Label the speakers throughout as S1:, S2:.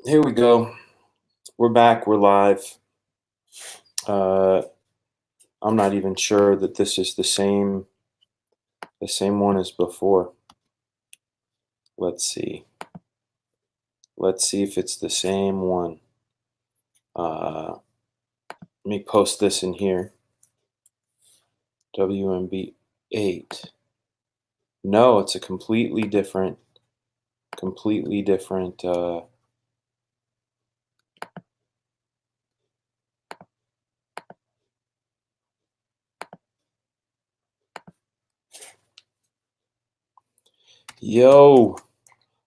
S1: Here we go. We're back. We're live. Uh, I'm not even sure that this is the same one as before. Let's see. Let's see if it's the same one. Let me post this in here. WMB8. No, it's a completely different. Yo.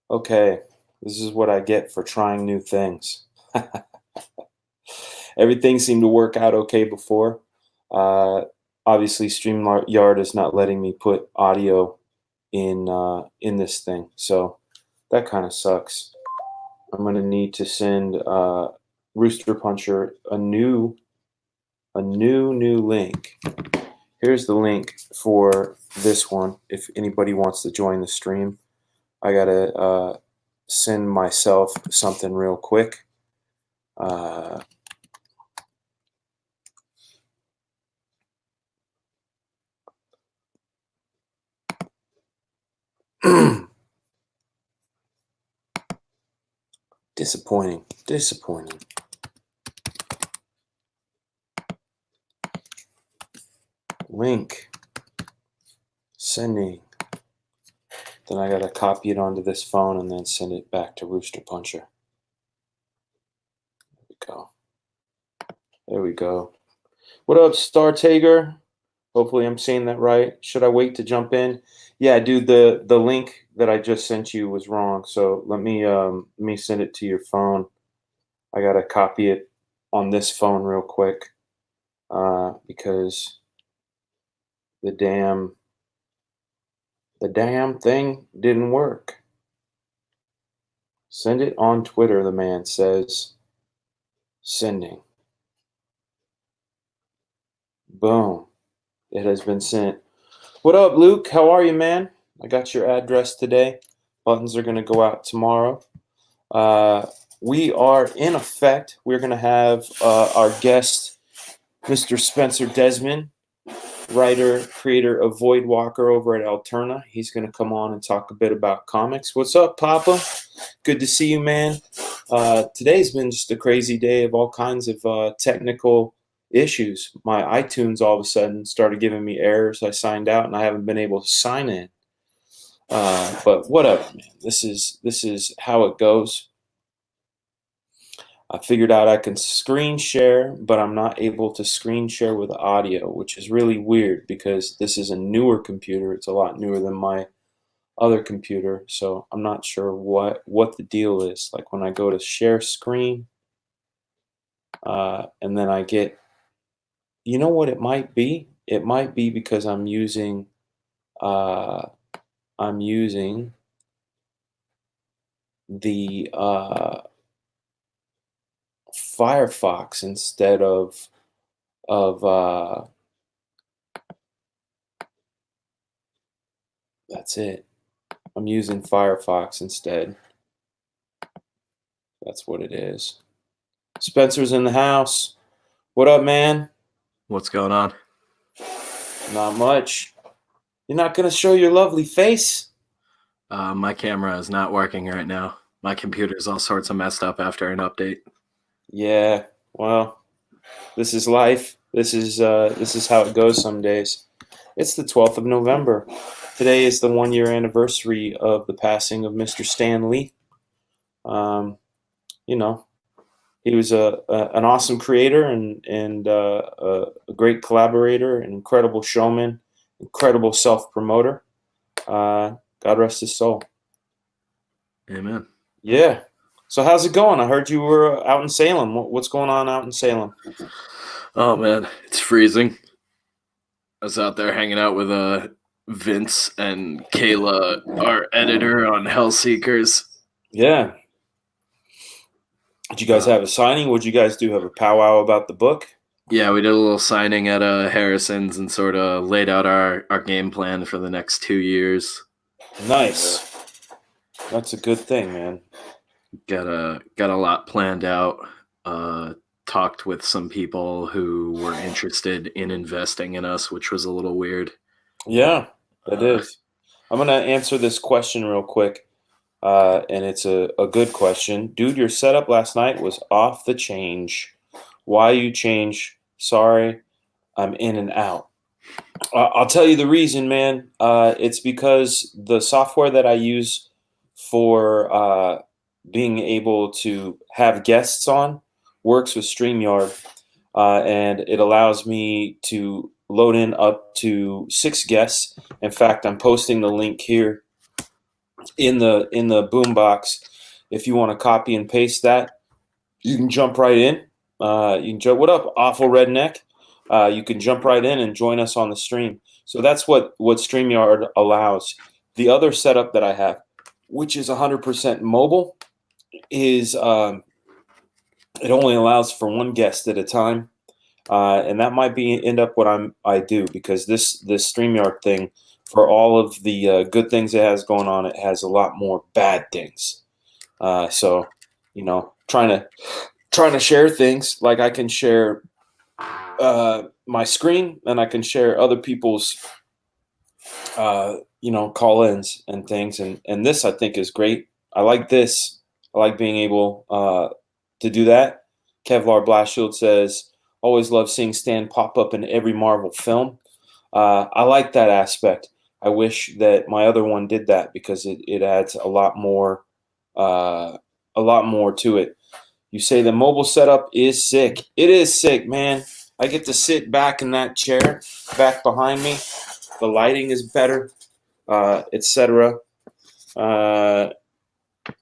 S1: Okay. This is what I get for trying new things. Everything seemed to work out okay before. Obviously, StreamYard is not letting me put audio in this thing, so that kind of sucks. I'm gonna need to send Rooster Puncher a new link. Here's the link for this one. If anybody wants to join the stream, I gotta send myself something real quick. Disappointing. Link. Sending. Then I gotta copy it onto this phone and then send it back to Rooster Puncher. There we go. What up, Star Tager? Hopefully I'm saying that right. Should I wait to jump in? Yeah, dude, the link that I just sent you was wrong. So let me send it to your phone. I gotta copy it on this phone real quick because the damn thing didn't work. Send it on Twitter, the man says. Sending. Boom. It has been sent. What up, Luke? How are you, man? I got your address today. Buttons are going to go out tomorrow. We are in effect. We're going to have our guest, Mr. Spencer Desmond, writer, creator of Voidwalker over at Alterna. He's going to come on and talk a bit about comics. What's up, Papa? Good to see you, man. Today's been just a crazy day of all kinds of technical issues. My iTunes all of a sudden started giving me errors. I signed out and I haven't been able to sign in. But whatever, man. This is how it goes. I figured out I can screen share, but I'm not able to screen share with audio, which is really weird because this is a newer computer. It's a lot newer than my other computer, so I'm not sure what the deal is. Like when I go to share screen, and then I get, you know what it might be? It might be because I'm using the Firefox instead of that's it. I'm using Firefox instead. That's what it is. Spencer's in the house. What up, man?
S2: What's going on?
S1: Not much. You're not going to show your lovely face?
S2: My camera is not working right now. My computer's all sorts of messed up after an update.
S1: Yeah, well, this is life. This is how it goes some days. It's the 12th of November. Today is the 1-year anniversary of the passing of Mr. Stan Lee. You know, he was an awesome creator and a great collaborator, an incredible showman, incredible self-promoter. God rest his soul.
S2: Amen.
S1: Yeah. So how's it going? I heard you were out in Salem. What's going on out in Salem?
S2: Oh, man, it's freezing. I was out there hanging out with Vince and Kayla, our editor on Hellseekers.
S1: Yeah. Did you guys have a signing? What'd you guys do? Have a powwow about the book?
S2: Yeah, we did a little signing at Harrison's and sort of laid out our game plan for the next 2 years.
S1: Nice. That's a good thing, man.
S2: Got a lot planned out. Talked with some people who were interested in investing in us, which was a little weird.
S1: Yeah, that
S2: Uh,
S1: is. I'm gonna answer this question real quick, and it's a good question. Dude, your setup last night was off the change. Why you change? Sorry, I'm in and out. I'll tell you the reason, man. It's because the software that I use for being able to have guests on works with StreamYard, and it allows me to load in up to 6 guests. In fact, I'm posting the link here in the boombox. If you want to copy and paste that, you can jump right in. You can jump. What up, awful redneck? You can jump right in and join us on the stream. So that's what StreamYard allows. The other setup that I have, which is 100% mobile, is it only allows for 1 guest at a time, and that might be end up what I do, because this StreamYard thing, for all of the good things it has going on, it has a lot more bad things. So, trying to share things, like I can share my screen, and I can share other people's call-ins and things, and this I think is great. I like this. I like being able to do that. Kevlar Blashield says, always love seeing Stan pop up in every Marvel film. I like that aspect. I wish that my other one did that, because it adds a lot more to it. You say the mobile setup is sick. It is sick, man. I get to sit back in that chair back behind me. The lighting is better, etc.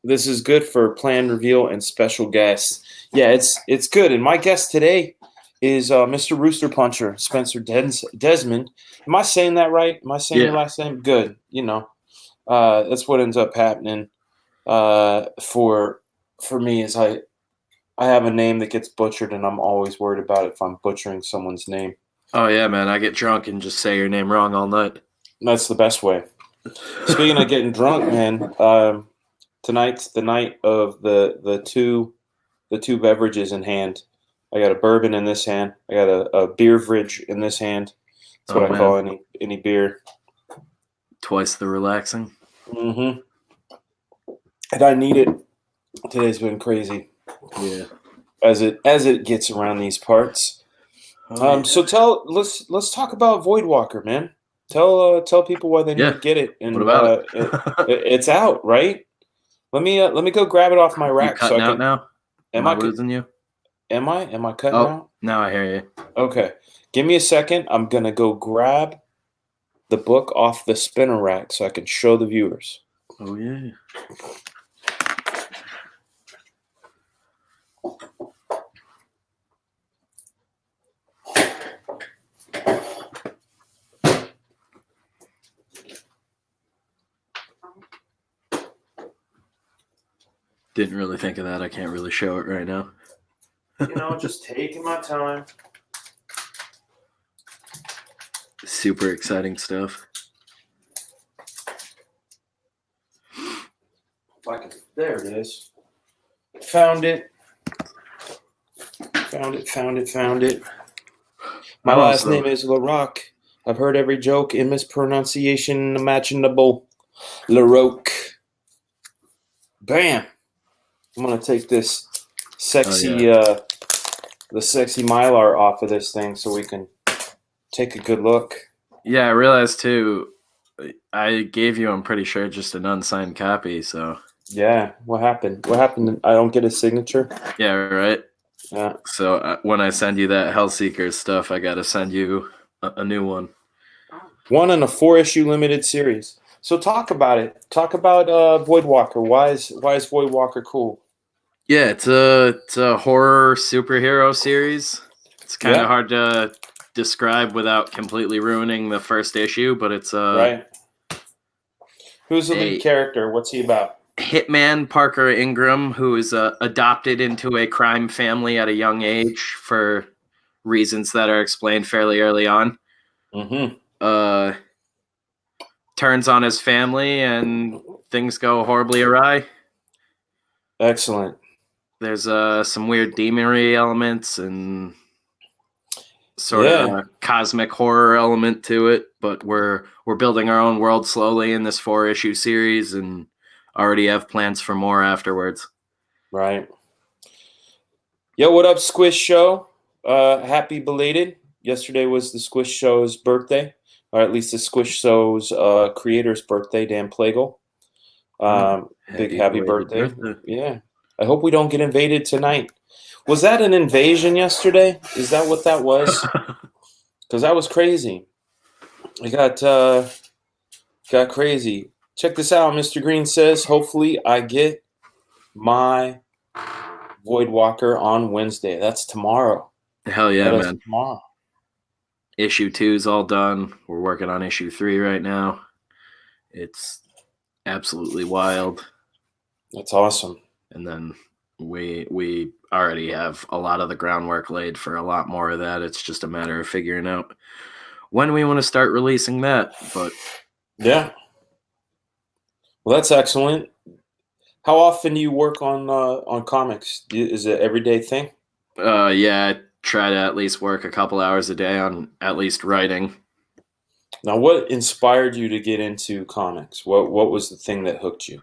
S1: This is good for planned reveal and special guests. Yeah, it's good. And my guest today is Mr. Rooster Puncher, Spencer Desmond. Am I saying that right? Am I saying your
S2: yeah,
S1: last name? Good. That's what ends up happening for me, is I have a name that gets butchered, and I'm always worried about it if I'm butchering someone's name.
S2: oh yeah, man. I get drunk and just say your name wrong all night.
S1: That's the best way. Speaking of getting drunk, man, tonight's the night of the two beverages in hand. I got a bourbon in this hand. I got a beverage in this hand. That's
S2: Oh
S1: what I call
S2: man,
S1: any beer.
S2: twice the relaxing.
S1: Mm-hmm. And I need it. Today's been crazy,
S2: Yeah.
S1: as it gets around these parts.
S2: Oh
S1: So let's talk about Voidwalker, man. Tell people why they need
S2: yeah.
S1: to get it,
S2: What
S1: and
S2: about
S1: it's out, right? Let me go grab it off my
S2: you
S1: rack so
S2: cutting
S1: I
S2: out
S1: can.
S2: now? Am
S1: Am
S2: I
S1: I
S2: losing you?
S1: am I cutting
S2: Oh,
S1: out?
S2: now I hear you.
S1: Okay, give me a second. I'm gonna go grab the book off the spinner rack so I can show the viewers.
S2: Oh yeah. Didn't really think of that. I can't really show it right now.
S1: Just taking my time.
S2: Super exciting stuff.
S1: There it is. Found it. Found it. My
S2: I'm
S1: last
S2: also
S1: name is LaRock. I've heard every joke and mispronunciation imaginable. LaRoque. Bam. I'm gonna take this sexy, the sexy Mylar off of this thing so we can take a good look.
S2: Yeah, I realized too. I gave you, I'm pretty sure, just an unsigned copy. So
S1: Yeah. What happened? What happened? I don't get a signature.
S2: yeah, right.
S1: Yeah.
S2: So when I send you that Hellseekers stuff, I gotta send you a new one.
S1: One in a 4-issue limited series. So talk about it. Talk about Voidwalker. Why is Voidwalker cool?
S2: Yeah, it's a horror superhero series. It's kind of
S1: Yeah.
S2: hard to describe without completely ruining the first issue, but it's
S1: Right. Who's the lead
S2: a
S1: character? What's he about?
S2: hitman, Parker Ingram, who is adopted into a crime family at a young age for reasons that are explained fairly early on.
S1: Mm-hmm.
S2: Turns on his family and things go horribly awry.
S1: Excellent.
S2: There's some weird demonry elements and sort of
S1: Yeah.
S2: a cosmic horror element to it, but we're building our own world slowly in this 4-issue series and already have plans for more afterwards.
S1: Right. Yo, what up, Squish Show? Happy belated. Yesterday was the Squish Show's birthday, or at least the Squish Show's creator's birthday, Dan Plagle. Big happy
S2: belated
S1: birthday. Yeah. I hope we don't get invaded tonight. Was that an invasion yesterday? Is that what that was? Because that was crazy. It got crazy. Check this out. Mr. Green says, hopefully I get my Voidwalker on Wednesday. That's tomorrow.
S2: Hell yeah,
S1: That is
S2: man.
S1: tomorrow.
S2: Issue 2 is all done. We're working on issue 3 right now. It's absolutely wild.
S1: That's awesome.
S2: And then we already have a lot of the groundwork laid for a lot more of that. It's just a matter of figuring out when we want to start releasing that. But
S1: yeah. Well, that's excellent. How often do you work on comics? Is it an everyday thing?
S2: Yeah, I try to at least work a couple hours a day on at least writing.
S1: Now, what inspired you to get into comics? What was the thing that hooked you?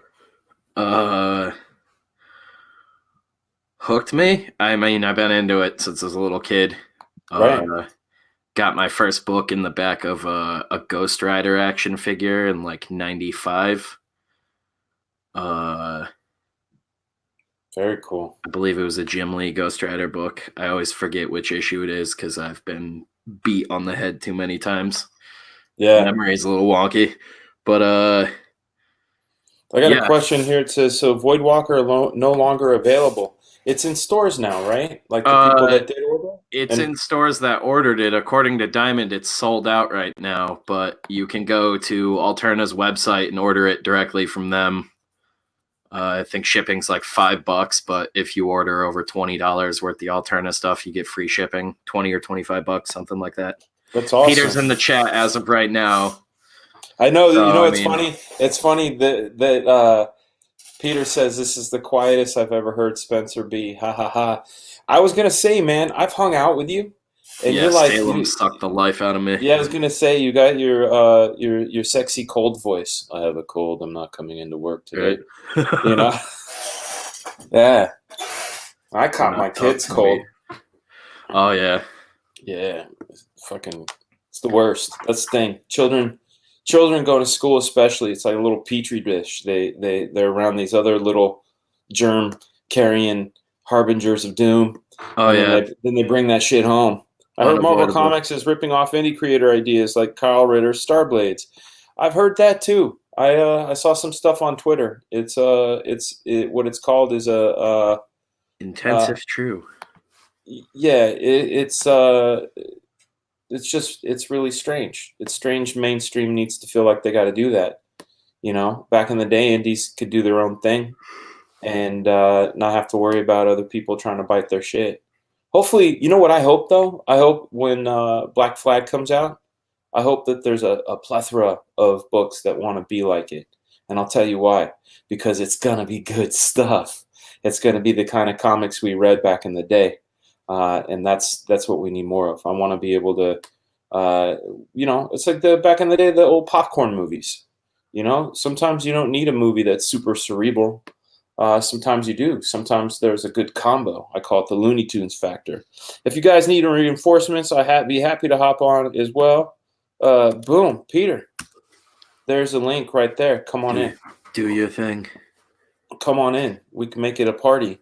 S2: Hooked me? I mean, I've been into it since I was a little kid.
S1: Right.
S2: Got my first book in the back of a Ghost Rider action figure in like 95.
S1: Very cool.
S2: I believe it was a Jim Lee Ghost Rider book. I always forget which issue it is because I've been beat on the head too many times.
S1: Yeah.
S2: Memory's a little wonky. But
S1: I got a question here. It says, so Voidwalker no longer available. It's in stores now, right? Like the people that did order?
S2: It's in stores that ordered it. According to Diamond, it's sold out right now, but you can go to Alterna's website and order it directly from them. I think shipping's like $5, but if you order over $20 worth the Alterna stuff, you get free shipping, 20 or $25, something like that.
S1: That's awesome.
S2: Peter's in the chat as of right now.
S1: I know. Funny. It's funny that Peter says this is the quietest I've ever heard Spencer be. Ha ha ha. I was gonna say, man, I've hung out with you, and you're like,
S2: Salem sucked the life out of me.
S1: Yeah, I was gonna say you got your sexy cold voice. I have a cold. I'm not coming into work today. You know. Yeah. I caught my kids cold.
S2: Oh yeah.
S1: Yeah. Fucking. It's the worst. That's the thing. Children go to school, especially. It's like a little petri dish. They're around these other little germ carrying harbingers of doom.
S2: Oh yeah.
S1: Then they bring that shit home. I heard Marvel Comics is ripping off indie creator ideas like Kyle Ritter's Starblades. I've heard that too. I saw some stuff on Twitter. What it's called is a
S2: intensive true.
S1: Yeah, it's really strange. It's strange. Mainstream needs to feel like they got to do that. You know, back in the day, indies could do their own thing and not have to worry about other people trying to bite their shit. Hopefully, you know what I hope though? I hope when Black Flag comes out, I hope that there's a plethora of books that want to be like it. And I'll tell you why. Because it's going to be good stuff. It's going to be the kind of comics we read back in the day. And that's what we need more of. I want to be able to, it's like back in the day, the old popcorn movies. You know, sometimes you don't need a movie that's super cerebral. Sometimes you do. Sometimes there's a good combo. I call it the Looney Tunes factor. If you guys need reinforcements, be happy to hop on as well. Boom, Peter. There's a link right there. Come on in.
S2: Do your thing.
S1: Come on in. We can make it a party.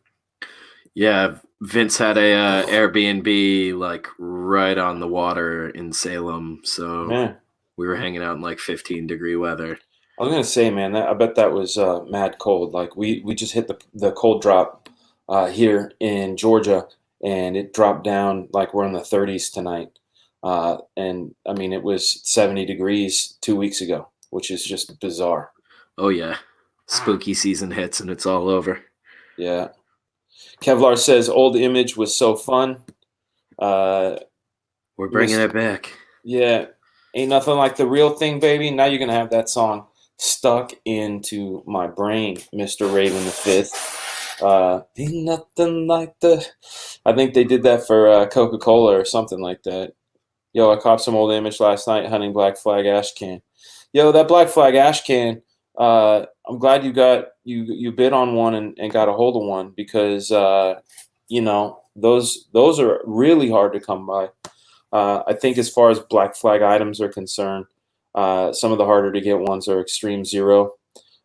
S2: Yeah, Vince had a Airbnb like right on the water in Salem, so we were hanging out in like 15-degree weather.
S1: I was gonna say, man, I bet that was mad cold. Like we just hit the cold drop here in Georgia, and it dropped down like we're in the 30s tonight. And I mean, it was 70 degrees 2 weeks ago, which is just bizarre.
S2: Oh yeah, spooky season hits and it's all over.
S1: Yeah. Kevlar says old Image was so fun.
S2: We're bringing it back.
S1: Yeah. Ain't nothing like the real thing, baby. Now you're going to have that song stuck into my brain, Mr. Raven the Fifth. Ain't nothing like the. I think they did that for Coca-Cola or something like that. Yo, I copped some old image last night hunting black flag ash can. Yo, that black flag ash can. I'm glad you bid on one and got a hold of one because those are really hard to come by. I think as far as black flag items are concerned, some of the harder to get ones are Extreme Zero,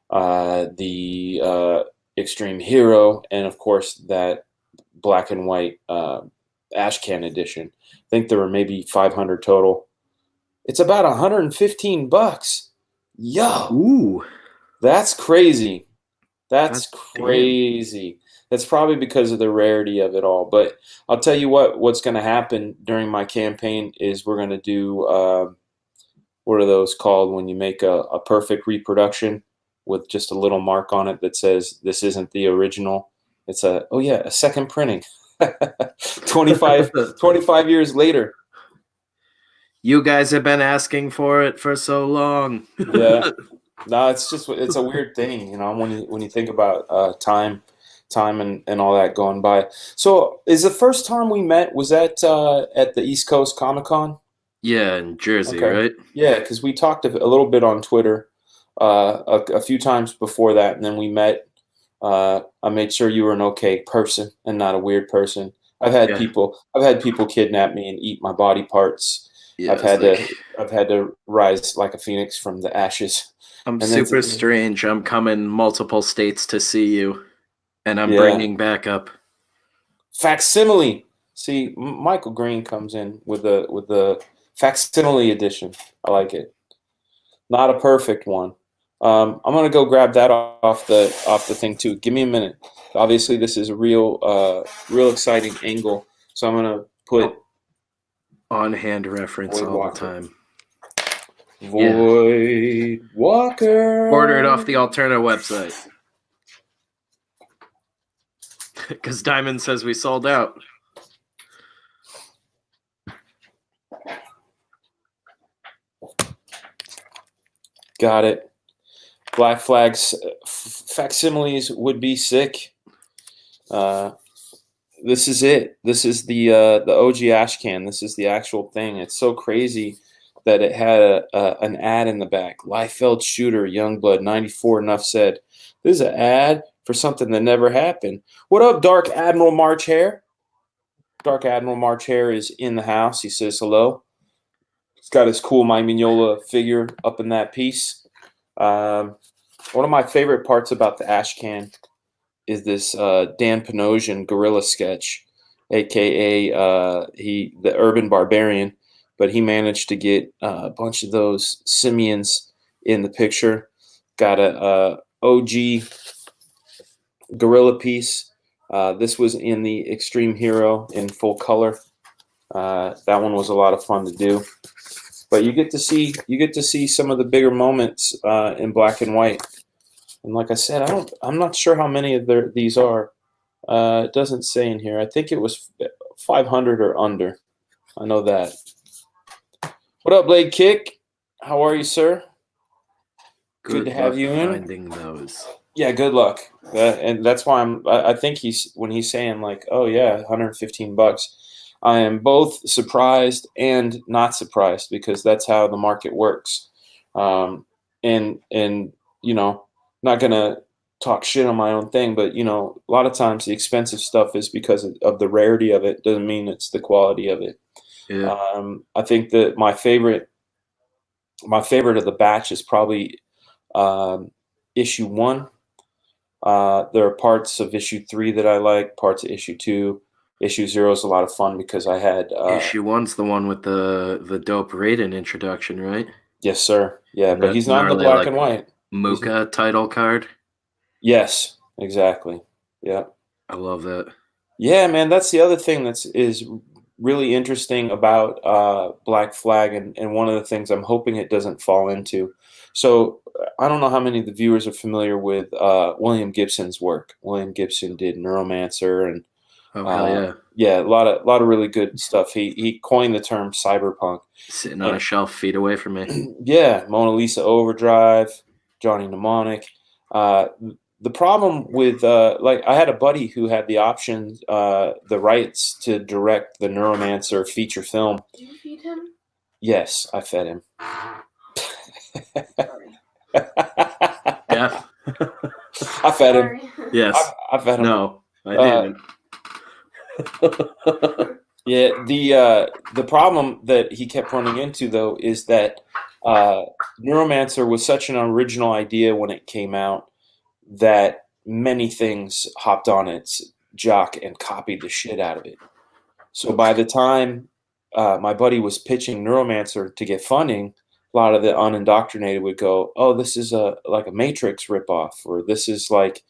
S1: the Extreme Hero, and of course that black and white ash can edition. I think there were maybe 500 total. It's about $115. Yo,
S2: Ooh,
S1: that's crazy. That's
S2: god damn.
S1: crazy. That's probably because of the rarity of it all. But I'll tell you what's going to happen during my campaign is we're going to do what are those called when you make a perfect reproduction with just a little mark on it that says this isn't the original. It's a second printing. 25 years later.
S2: You guys have been asking for it for so long.
S1: Yeah. No, it's a weird thing, when you think about time and all that going by. So, is the first time we met was that at the East Coast Comic Con?
S2: Yeah, in Jersey,
S1: Okay.
S2: right?
S1: Yeah, because we talked a little bit on Twitter a few times before that, and then we met. I made sure you were an okay person and not a weird person.
S2: Yeah.
S1: I've had people kidnap me and eat my body parts.
S2: Yeah,
S1: I've
S2: it's
S1: had
S2: like
S1: to I've had to rise like a phoenix from the ashes.
S2: I'm
S1: And then
S2: super strange. I'm coming multiple states to see you, and I'm
S1: yeah,
S2: bringing backup.
S1: facsimile. See, Michael Green comes in with the facsimile edition. I like it. Not a perfect one. I'm gonna go grab that off the thing too. Give me a minute. Obviously, this is a real exciting angle. So I'm gonna put
S2: On hand reference
S1: Void
S2: all the
S1: Walker.
S2: time. Yeah.
S1: Void Walker.
S2: Order it off the Alterna website. Because Diamond says we sold out.
S1: Got it. Black Flags facsimiles would be sick. This is it. This is the OG ash can. This is the actual thing. It's so crazy that it had an ad in the back. Liefeld shooter, Youngblood, 94. Enough said. This is an ad for something that never happened. What up, Dark Admiral March Hare? Dark Admiral March Hare is in the house. He says hello. He's got his cool My Mignola figure up in that piece. One of my favorite parts about the ash can is this Dan Panosian gorilla sketch, aka the Urban Barbarian, but he managed to get a bunch of those simians in the picture. Got a OG gorilla piece. This was in the Extreme Hero in full color. That one was a lot of fun to do. But you get to see some of the bigger moments in black and white. And like I said, I'm not sure how many of these are. It doesn't say in here. I think it was 500 or under. I know that. What up, Blade Kick? How are you, sir? Good to have you in.
S2: Finding those.
S1: Yeah, good luck. And that's why I think when he's saying like, oh yeah, $115. I am both surprised and not surprised because that's how the market works. And not gonna talk shit on my own thing, but a lot of times the expensive stuff is because of the rarity of it. Doesn't mean it's the quality of it.
S2: Yeah.
S1: I think that my favorite of the batch is probably issue 1. There are parts of issue 3 that I like, parts of issue 2. Issue 0 is a lot of fun because I had
S2: Issue 1's the one with the dope Raiden introduction, right?
S1: yes, sir. Yeah, but he's not in the
S2: Gnarly,
S1: black
S2: like,
S1: and white.
S2: Muka title card.
S1: Yes, exactly. Yeah.
S2: I love that.
S1: Yeah, man, that's the other thing is really interesting about Black Flag, and one of the things I'm hoping it doesn't fall into. So I don't know how many of the viewers are familiar with William Gibson's work. William Gibson did Neuromancer and
S2: Hell yeah.
S1: yeah, a lot of really good stuff. He coined the term cyberpunk.
S2: Sitting on a shelf feet away from me.
S1: Yeah, Mona Lisa Overdrive, Johnny Mnemonic. the problem with like I had a buddy who had the option, the rights to direct the Neuromancer feature film.
S3: Do you feed him?
S1: Yes, I fed him.
S3: Sorry.
S2: Yeah.
S1: I fed him.
S3: Sorry.
S2: Yes.
S1: I fed him.
S2: No, I didn't.
S1: Yeah, the problem that he kept running into though is that Neuromancer was such an original idea when it came out that many things hopped on its jock and copied the shit out of it. So by the time my buddy was pitching Neuromancer to get funding, a lot of the unindoctrinated would go, "Oh, this is like a Matrix ripoff," or "This is like,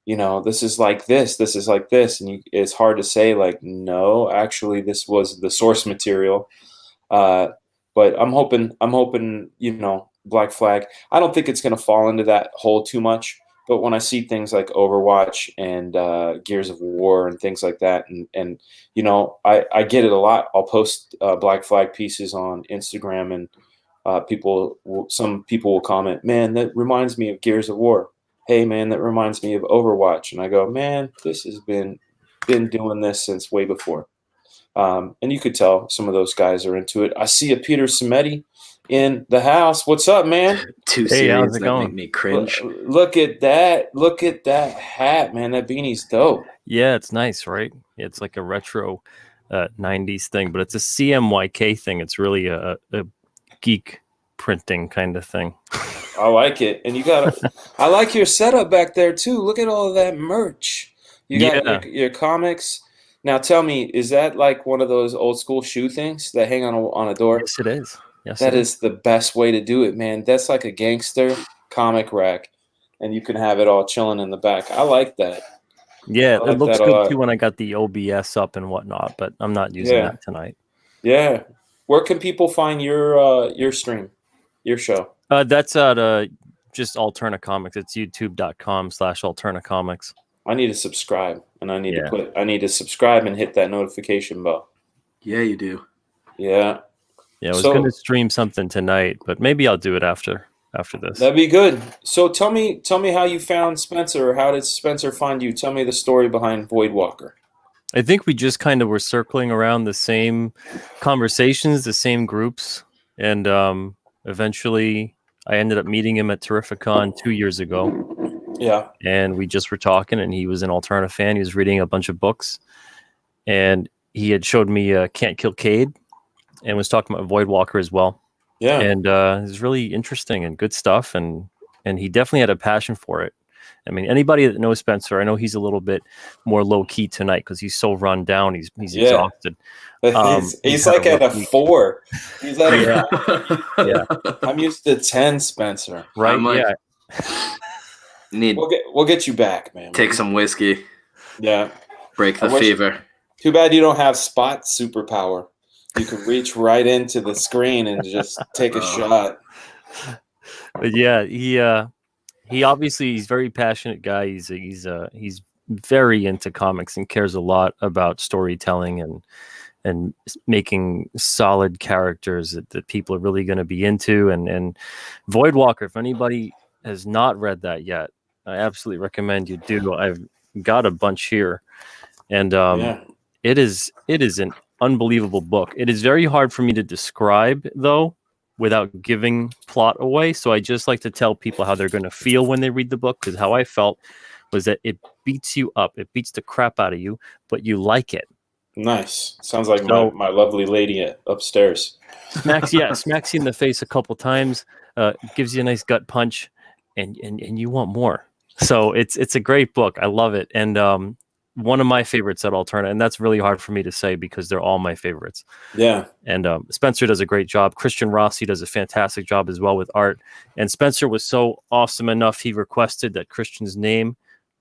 S1: this is like this is like this," and it's hard to say like, no, actually, this was the source material. But I'm hoping, Black Flag. I don't think it's going to fall into that hole too much. But when I see things like Overwatch and Gears of War and things like that, and I get it a lot. I'll post Black Flag pieces on Instagram, and some people will comment, "Man, that reminds me of Gears of War. Hey, man, that reminds me of Overwatch." And I go, "Man, this has been doing this since way before." And you could tell some of those guys are into it. I see a Peter Simeti in the house. What's up, man?
S2: Too
S4: Hey,
S2: serious.
S4: how's it
S2: That
S4: going?
S2: make me cringe.
S1: Look at that. Look at that hat, man. That beanie's dope.
S4: Yeah, it's nice, right? It's like a retro 90s thing, but it's a CMYK thing. It's really a geek printing kind of thing.
S1: I like it. And I like your setup back there too. Look at all of that merch. You got your comics. Now tell me, is that like one of those old school shoe things that hang on a door?
S4: Yes, it is. Yes,
S1: That is the best way to do it, man. That's like a gangster comic rack, and you can have it all chilling in the back. I like that.
S4: Yeah,
S1: I like
S4: it looks
S1: that a
S4: good
S1: lot.
S4: too when I got the OBS up and whatnot, but I'm not using
S1: Yeah.
S4: that tonight.
S1: Yeah. Where can people find your stream, your show?
S4: That's at just Alterna Comics. It's youtube.com/Alterna Comics.
S1: I need to subscribe, and I need to subscribe and hit that notification bell.
S2: Yeah, you do.
S1: Yeah.
S4: Yeah, I was
S1: So-
S4: going to stream something tonight, but maybe I'll do it after this.
S1: That'd be good. So tell me how you found Spencer, or how did Spencer find you? Tell me the story behind Voidwalker.
S4: I think we just kind of were circling around the same conversations, the same groups, and eventually I ended up meeting him at Terrificon 2 years ago,
S1: Yeah.
S4: and we just were talking, and he was an Alterna fan. He was reading a bunch of books, and he had showed me Can't Kill Cade, and was talking about Voidwalker as well.
S1: Yeah.
S4: And it was really interesting and good stuff, and he definitely had a passion for it. I mean, anybody that knows Spencer, I know he's a little bit more low key tonight because he's so run down. He's
S1: Yeah.
S4: exhausted.
S1: He's like at a 4. He's at a 4.
S4: Yeah,
S1: I'm used to 10, Spencer.
S4: right.
S2: I'm like-
S4: Yeah,
S2: Need
S1: We'll get you back, man.
S2: take some whiskey,
S1: Yeah.
S2: break the
S1: I wish-
S2: fever.
S1: Too bad you don't have spot superpower. You can reach right into the screen and just take a shot.
S4: but yeah, he obviously he's a very passionate guy. He's very into comics and cares a lot about storytelling and making solid characters that people are really going to be into. And Voidwalker, if anybody has not read that yet, I absolutely recommend you do. I've got a bunch here, and
S1: Yeah.
S4: it is an unbelievable book. It is very hard for me to describe though without giving plot away. So I just like to tell people how they're going to feel when they read the book, because how I felt was that it beats you up. It beats the crap out of you, but you like it.
S1: Nice. Sounds like
S4: So-
S1: my lovely lady upstairs.
S4: Smacks you in the face a couple times, gives you a nice gut punch, and you want more. So it's a great book. I love it. And one of my favorites at Alterna, and that's really hard for me to say because they're all my favorites.
S1: Yeah.
S4: And Spencer does a great job. Christian Rossi does a fantastic job as well with art. And Spencer was so awesome enough, he requested that Christian's name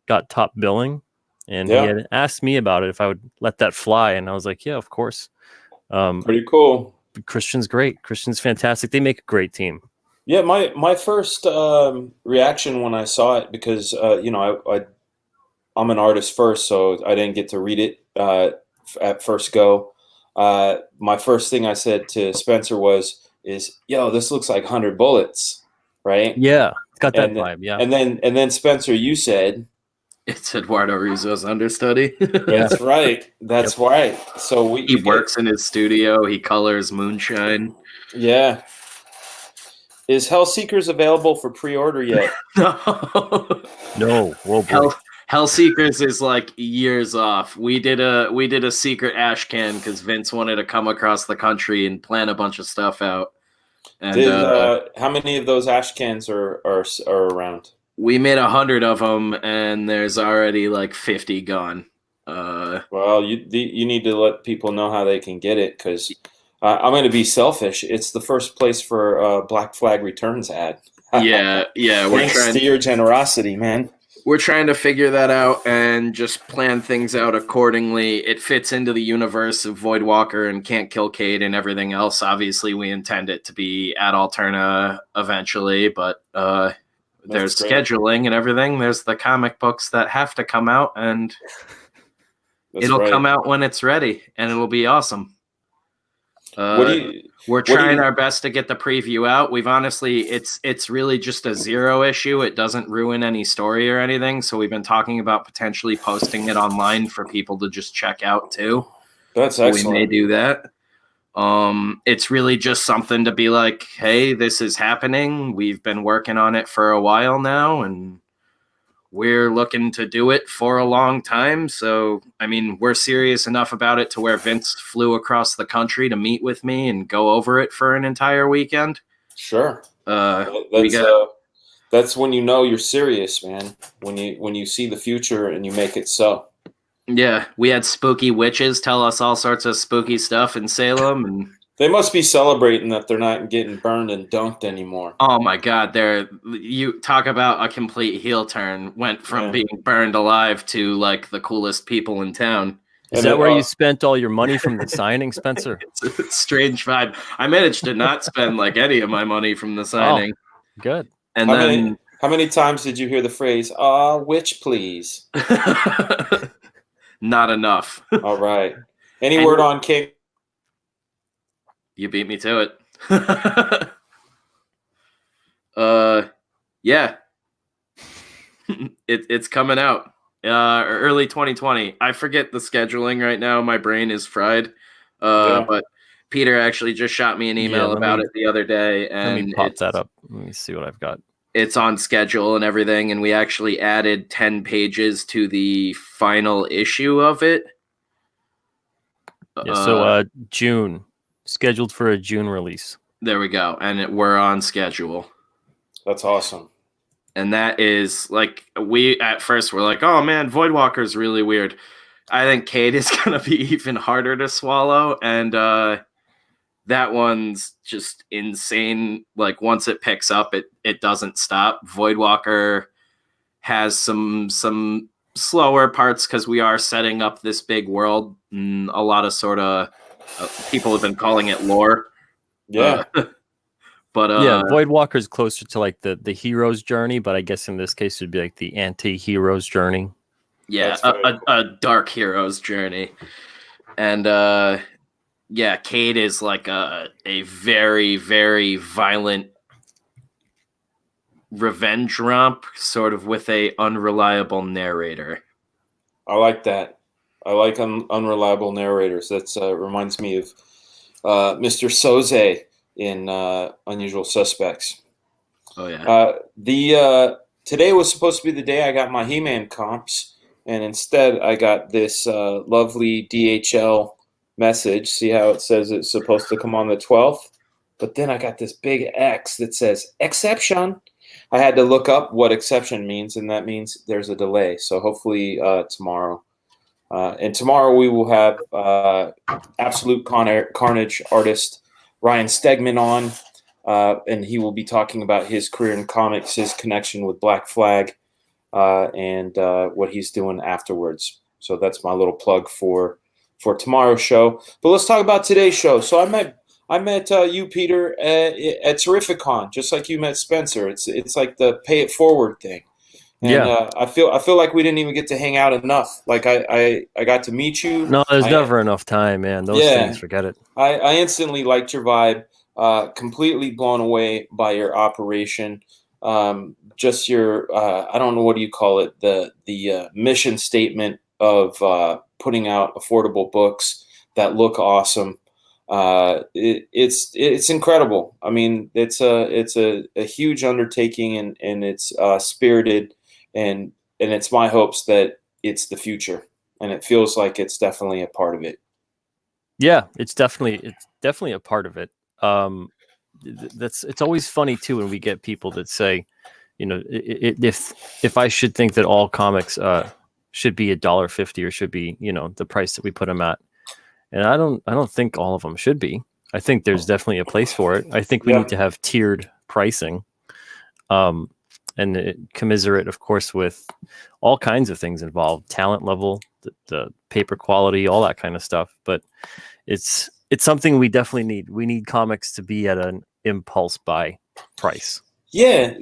S4: got top billing. And
S1: Yeah.
S4: he had asked me about it if I would let that fly. And I was like, yeah, of course.
S1: Pretty cool.
S4: Christian's great. Christian's fantastic. They make a great team.
S1: Yeah, my first reaction when I saw it, because I'm an artist first, so I didn't get to read it at first go. My first thing I said to Spencer is, "Yo, this looks like 100 Bullets," right?
S4: Yeah. got that
S1: and
S4: vibe. Yeah,
S1: and then Spencer, you said
S2: It's Eduardo Rizzo's understudy.
S4: yeah.
S1: that's right. That's right. So
S2: He
S1: we get
S2: works in his studio. He colors moonshine.
S1: yeah. Is Hellseekers available for pre-order yet?
S2: No.
S4: No, oh boy.
S2: Hellseekers is like years off. We did a secret ash can because Vince wanted to come across the country and plan a bunch of stuff out. And
S1: Did how many of those ash cans are around?
S2: we made 100 of them, and there's already like 50 gone.
S1: Well, you need to let people know how they can get it because I'm going to be selfish. It's the first place for Black Flag Returns ad.
S2: yeah,
S1: Thanks to your generosity, man.
S2: We're trying to figure that out and just plan things out accordingly. It fits into the universe of Voidwalker and Can't Kill Cade and everything else. Obviously, we intend it to be at Alterna eventually, but there's scheduling and everything. There's the comic books that have to come out, and it'll come out when it's ready, and it'll be awesome. We're trying our best to get the preview out. We've honestly, it's really just a 0 issue. It doesn't ruin any story or anything. So we've been talking about potentially posting it online for people to just check out too.
S1: That's excellent.
S2: We may do that. It's really just something to be like, hey, this is happening. We've been working on it for a while now, and we're looking to do it for a long time. So, I mean, we're serious enough about it to where Vince flew across the country to meet with me and go over it for an entire weekend.
S1: Sure. That's when you know you're serious, man. When you see the future and you make it so.
S2: Yeah, we had spooky witches tell us all sorts of spooky stuff in Salem, and
S1: they must be celebrating that they're not getting burned and dunked anymore.
S2: Oh my God! You talk about a complete heel turn. Went from being burned alive to like the coolest people in town.
S4: Is that where you spent all your money from the signing, Spencer?
S2: It's a strange vibe. I managed to not spend like any of my money from the signing.
S4: Oh, good.
S2: And
S1: how many times did you hear the phrase "witch, please"?
S2: Not enough.
S1: All right. Any word on King?
S2: You beat me to it. Yeah. It's coming out. Early 2020. I forget the scheduling right now. My brain is fried. But Peter actually just shot me an email about it the other day. And
S4: let me pop that up. Let me see what I've got.
S2: It's on schedule and everything, and we actually added 10 pages to the final issue of it.
S4: Yeah, so June. Scheduled for a June release.
S2: There we go. And we're on schedule.
S1: That's awesome.
S2: And that is like, we at first were like, oh man, Voidwalker's really weird. I think Cade is going to be even harder to swallow. And that one's just insane. Like once it picks up, it doesn't stop. Voidwalker has some slower parts because we are setting up this big world. And a lot of sort of people have been calling it lore.
S1: Yeah.
S2: But
S4: yeah, Voidwalker's closer to like the hero's journey, but I guess in this case it'd be like the anti-hero's journey.
S2: Yeah, a dark hero's journey. And yeah, Cade is like a very, very violent revenge romp, sort of with a unreliable narrator.
S1: I like that. I like unreliable narrators. That's reminds me of Mr. Soze in Unusual Suspects.
S2: Oh yeah.
S1: Today was supposed to be the day I got my He-Man comps, and instead I got this lovely DHL message. See how it says it's supposed to come on the 12th? But then I got this big X that says exception. I had to look up what exception means, and that means there's a delay. So hopefully tomorrow. And tomorrow we will have Absolute Carnage artist Ryan Stegman on, and he will be talking about his career in comics, his connection with Black Flag, and what he's doing afterwards. So that's my little plug for tomorrow's show. But let's talk about today's show. So I met you, Peter, at Terrificon, just like you met Spencer. It's like the pay it forward thing. And
S4: yeah.
S1: I feel like we didn't even get to hang out enough. Like I got to meet you.
S4: No, there's never enough time, man. Those things, forget it.
S1: I instantly liked your vibe. Completely blown away by your operation. just your I don't know, what do you call it, the mission statement of putting out affordable books that look awesome. It's incredible. I mean, it's a huge undertaking, and it's spirited, and it's my hopes that it's the future, and it feels like it's definitely a part of it.
S4: Yeah, it's definitely a part of it. It's always funny too when we get people that say, you know, if I should think that all comics should be $1.50 or should be, you know, the price that we put them at, and I don't think all of them should be. I think there's definitely a place for it. I think we need to have tiered pricing, and commiserate, of course, with all kinds of things involved, talent level, the paper quality, all that kind of stuff. But it's something we definitely need. We need comics to be at an impulse buy price.
S1: Yeah,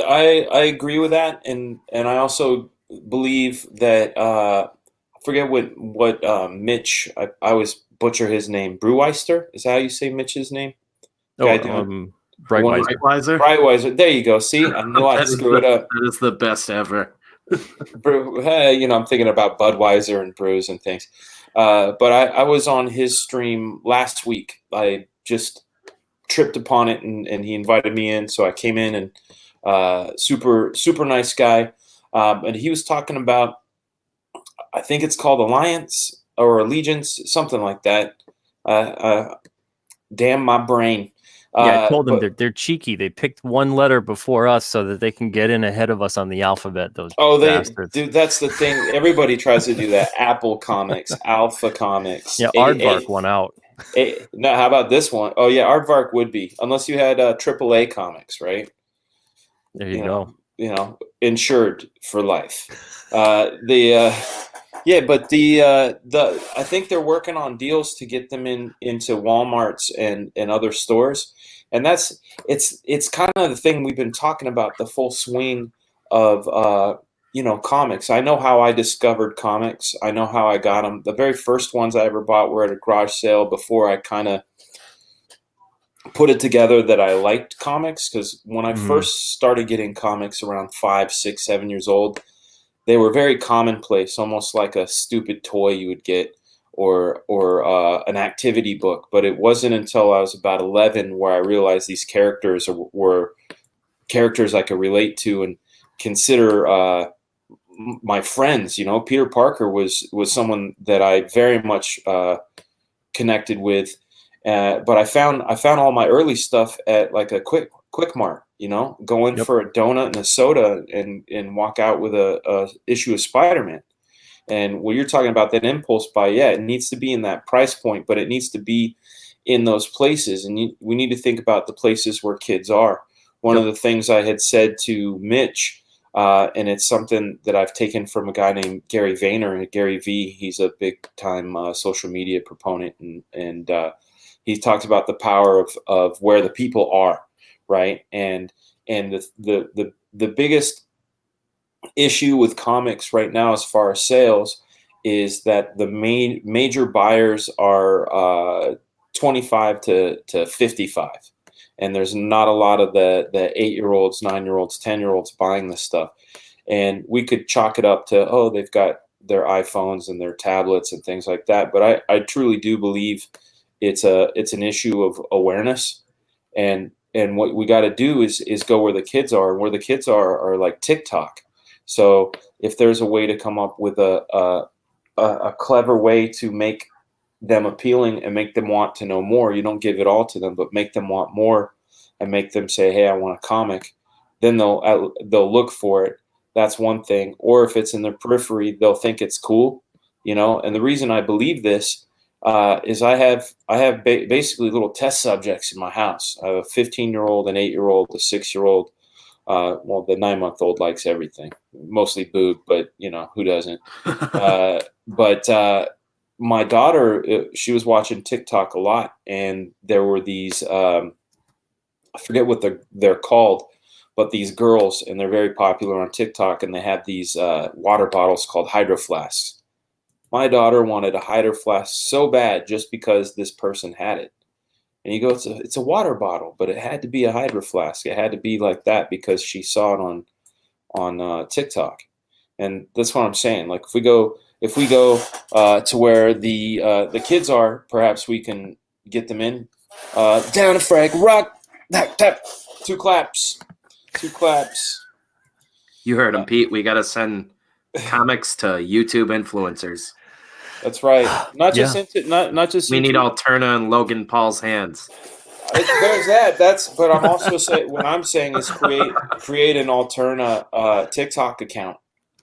S1: I agree with that, and I also believe that I forget what Mitch, I always butcher his name. Breweister, is that how you say Mitch's name? Guy doing one of
S4: Brightweiser.
S2: Brightweiser?
S1: Brightweiser. There you go. See, I knew I'd screw it up.
S2: That is the best ever.
S1: You know, I'm thinking about Budweiser and brews and things. But I was on his stream last week. I just tripped upon it, and he invited me in, so I came in, and super nice guy. And he was talking about, I think it's called Alliance or Allegiance, something like that. Damn my brain.
S4: Yeah, I told them
S1: But
S4: they're cheeky. They picked one letter before us so that they can get in ahead of us on the alphabet. Those bastards.
S1: dude, that's the thing. Everybody tries to do that. Apple Comics, Alpha Comics.
S4: Yeah, Aardvark won out.
S1: No, how about this one? Oh yeah, Aardvark would be, unless you had AAA Comics, right?
S4: There you go.
S1: You know, insured for life. Yeah, but the I think they're working on deals to get them into Walmarts and other stores, and it's kind of the thing we've been talking about, the full swing of you know, comics. I know how I discovered comics. I know how I got them. The very first ones I ever bought were at a garage sale before I kind of put it together that I liked comics, because when I first started getting comics around 5, 6, 7 years old, they were very commonplace, almost like a stupid toy you would get, or an activity book. But it wasn't until I was about 11 where I realized these characters were characters I could relate to and consider my friends. You know, Peter Parker was someone that I very much connected with. But I found all my early stuff at like a Quick Mart. You know, go in for a donut and a soda, and walk out with a issue of Spider-Man. And when you're talking about that impulse buy, yeah, it needs to be in that price point, but it needs to be in those places. And we need to think about the places where kids are. One of the things I had said to Mitch, and it's something that I've taken from a guy named Gary Vayner, Gary V. He's a big time social media proponent, and he talks about the power of where the people are. Right. And the biggest issue with comics right now, as far as sales, is that the major buyers are 25 to 55. And there's not a lot of the 8-year-olds, 9-year-olds, 10-year-olds buying this stuff. And we could chalk it up to, oh, they've got their iPhones and their tablets and things like that. But I truly do believe it's an issue of awareness. And what we got to do is go where the kids are, and where the kids are like TikTok. So if there's a way to come up with a clever way to make them appealing and make them want to know more, you don't give it all to them, but make them want more and make them say, hey, I want a comic. Then they'll look for it. That's one thing. Or if it's in their periphery, they'll think it's cool, you know. And the reason I believe this is I have basically little test subjects in my house. I have a 15-year-old, an 8-year-old, a 6-year-old. Well, the 9-month-old likes everything, mostly boob, but you know, who doesn't? But my daughter, she was watching TikTok a lot, and there were these I forget what they're called, but these girls, and they're very popular on TikTok, and they have these water bottles called hydro flasks. My daughter wanted a hydro flask so bad just because this person had it. And you go, it's a water bottle, but it had to be a Hydro Flask. It had to be like that because she saw it on TikTok. And that's what I'm saying. Like if we go to where the kids are, perhaps we can get them in. Down a frag, rock, tap, tap, 2 claps, 2 claps.
S2: You heard him, Pete. We got to send comics to YouTube influencers.
S1: That's right. Not
S4: Yeah.
S1: just not just.
S2: We need
S1: YouTube.
S2: Alterna and Logan Paul's hands.
S1: There's that. But I'm also saying what I'm saying is create an Alterna TikTok account.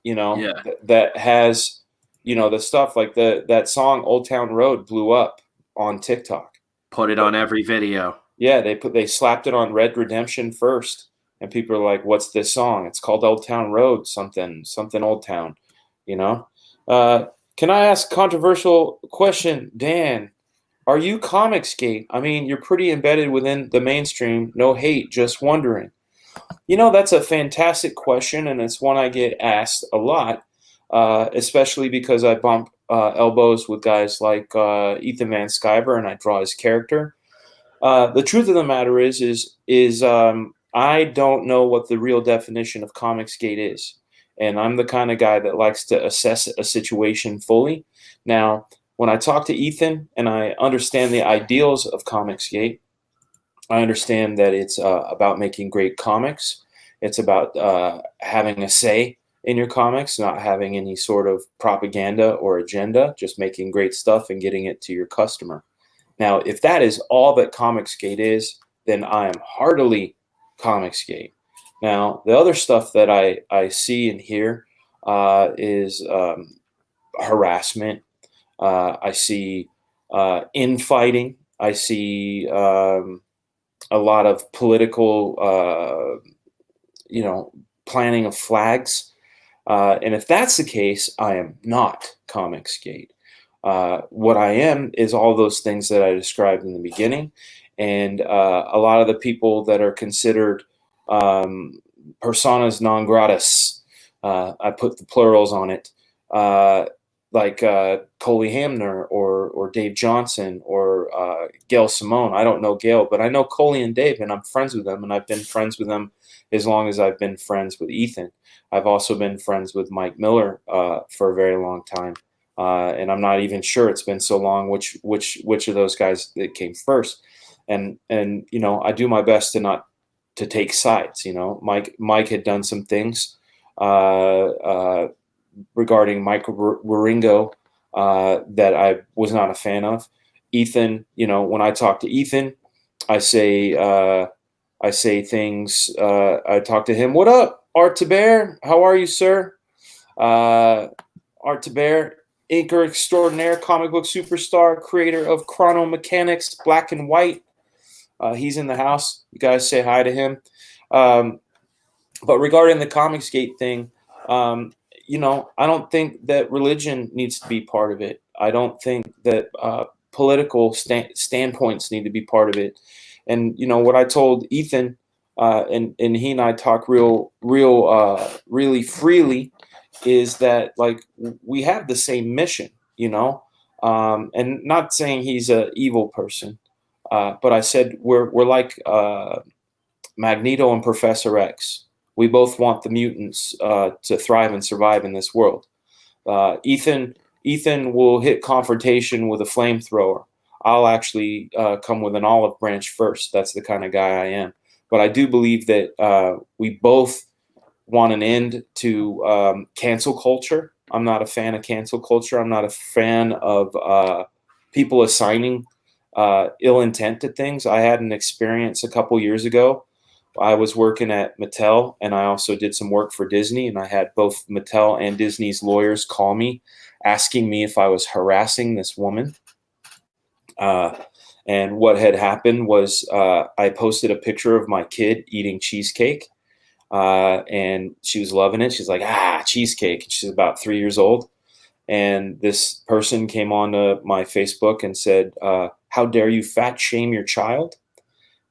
S2: Yeah.
S1: That has the stuff like that song Old Town Road blew up on TikTok.
S2: Put it on every video.
S1: Yeah, they slapped it on Red Redemption first, and people are like, "What's this song?" It's called Old Town Road, something Old Town. Can I ask a controversial question, Dan? Are you Comicsgate? I mean, you're pretty embedded within the mainstream. No hate, just wondering. That's a fantastic question, and it's one I get asked a lot, especially because I bump elbows with guys like Ethan Van Sciver, and I draw his character. The truth of the matter is I don't know what the real definition of Comicsgate is, and I'm the kind of guy that likes to assess a situation fully. Now, when I talk to Ethan and I understand the ideals of Comicsgate, I understand that it's about making great comics. It's about having a say in your comics, not having any sort of propaganda or agenda, just making great stuff and getting it to your customer. Now, if that is all that Comicsgate is, then I am heartily Comicsgate. Now, the other stuff that I see and hear is harassment. I see infighting. I see a lot of political, planting of flags. And if that's the case, I am not Comicsgate. What I am is all those things that I described in the beginning. And a lot of the people that are considered personas non gratis, I put the plurals on it, like Coley Hamner or Dave Johnson or Gail Simone. I don't know Gail, but I know Coley and Dave, and I'm friends with them, and I've been friends with them as long as I've been friends with Ethan. I've also been friends with Mike Miller for a very long time, and I'm not even sure it's been so long which of those guys that came first. And I do my best to take sides. Mike had done some things regarding Mike Wieringo that I was not a fan of. Ethan, when I talk to Ethan, I say things. I talk to him. What up, Art Taber? How are you, sir? Art Taber, inker extraordinaire, comic book superstar, creator of Chrono Mechanics, Black and White. He's in the house. You guys say hi to him. But regarding the Comicsgate thing, I don't think that religion needs to be part of it. I don't think that political standpoints need to be part of it. And what I told Ethan, and he and I talk really freely, is that like we have the same mission, and not saying he's an evil person, but I said we're like Magneto and Professor X. We both want the mutants to thrive and survive in this world. Ethan will hit confrontation with a flamethrower. I'll actually come with an olive branch first. That's the kind of guy I am. But I do believe that we both want an end to cancel culture. I'm not a fan of cancel culture. I'm not a fan of people assigning ill intent to things. I had an experience a couple years ago. I was working at Mattel, and I also did some work for Disney, and I had both Mattel and Disney's lawyers call me, asking me if I was harassing this woman. And what had happened was I posted a picture of my kid eating cheesecake, and she was loving it. She's like, cheesecake. She's about 3 years old. And this person came onto my Facebook and said, how dare you fat shame your child?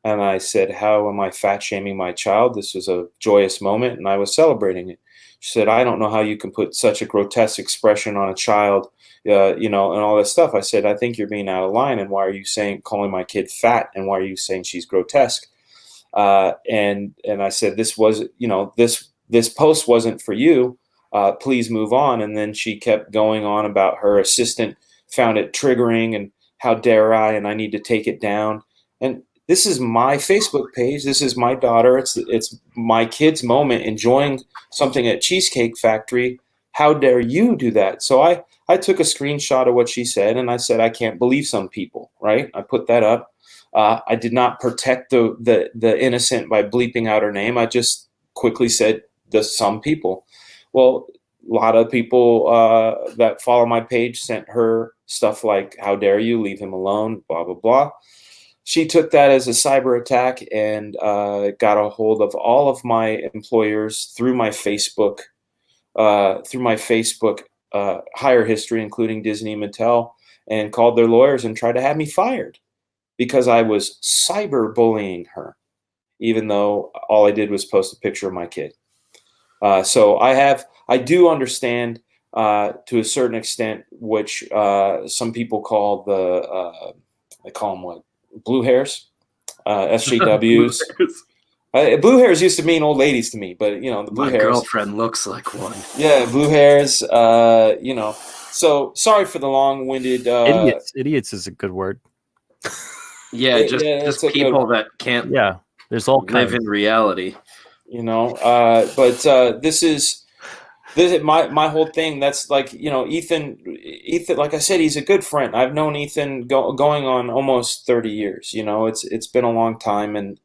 S1: And I said, how am I fat shaming my child? This was a joyous moment, and I was celebrating it. She said, I don't know how you can put such a grotesque expression on a child you know, and all this stuff. I said, I think you're being out of line. And why are you calling my kid fat? And why are you saying she's grotesque? And I said, this was, you know, this post wasn't for you. Please move on. And then she kept going on about her assistant found it triggering and how dare I, and I need to take it down. And this is my Facebook page. This is my daughter. It's my kid's moment enjoying something at Cheesecake Factory. How dare you do that? So I took a screenshot of what she said, and I said, I can't believe some people, right? I put that up. I did not protect the innocent by bleeping out her name. I just quickly said, some people. Well, a lot of people that follow my page sent her stuff like, how dare you, leave him alone, blah, blah, blah. She took that as a cyber attack and got a hold of all of my employers through my Facebook hire history, including Disney and Mattel, and called their lawyers and tried to have me fired because I was cyber bullying her, even though all I did was post a picture of my kid. So I do understand to a certain extent, which some people call they call them what? Blue hairs, SJWs. Blue hairs used to mean old ladies to me, but you know, the blue
S2: My
S1: hairs.
S2: girlfriend looks like one.
S1: Yeah, blue hairs. You know, so sorry for the long-winded.
S4: Idiots is a good word.
S2: Yeah, just people that can't.
S4: Yeah, there's all kinds.
S2: Live in reality.
S1: You know, but this is my whole thing. That's like, you know, Ethan, like I said, he's a good friend. I've known Ethan going on almost 30 years. You know, it's been a long time, and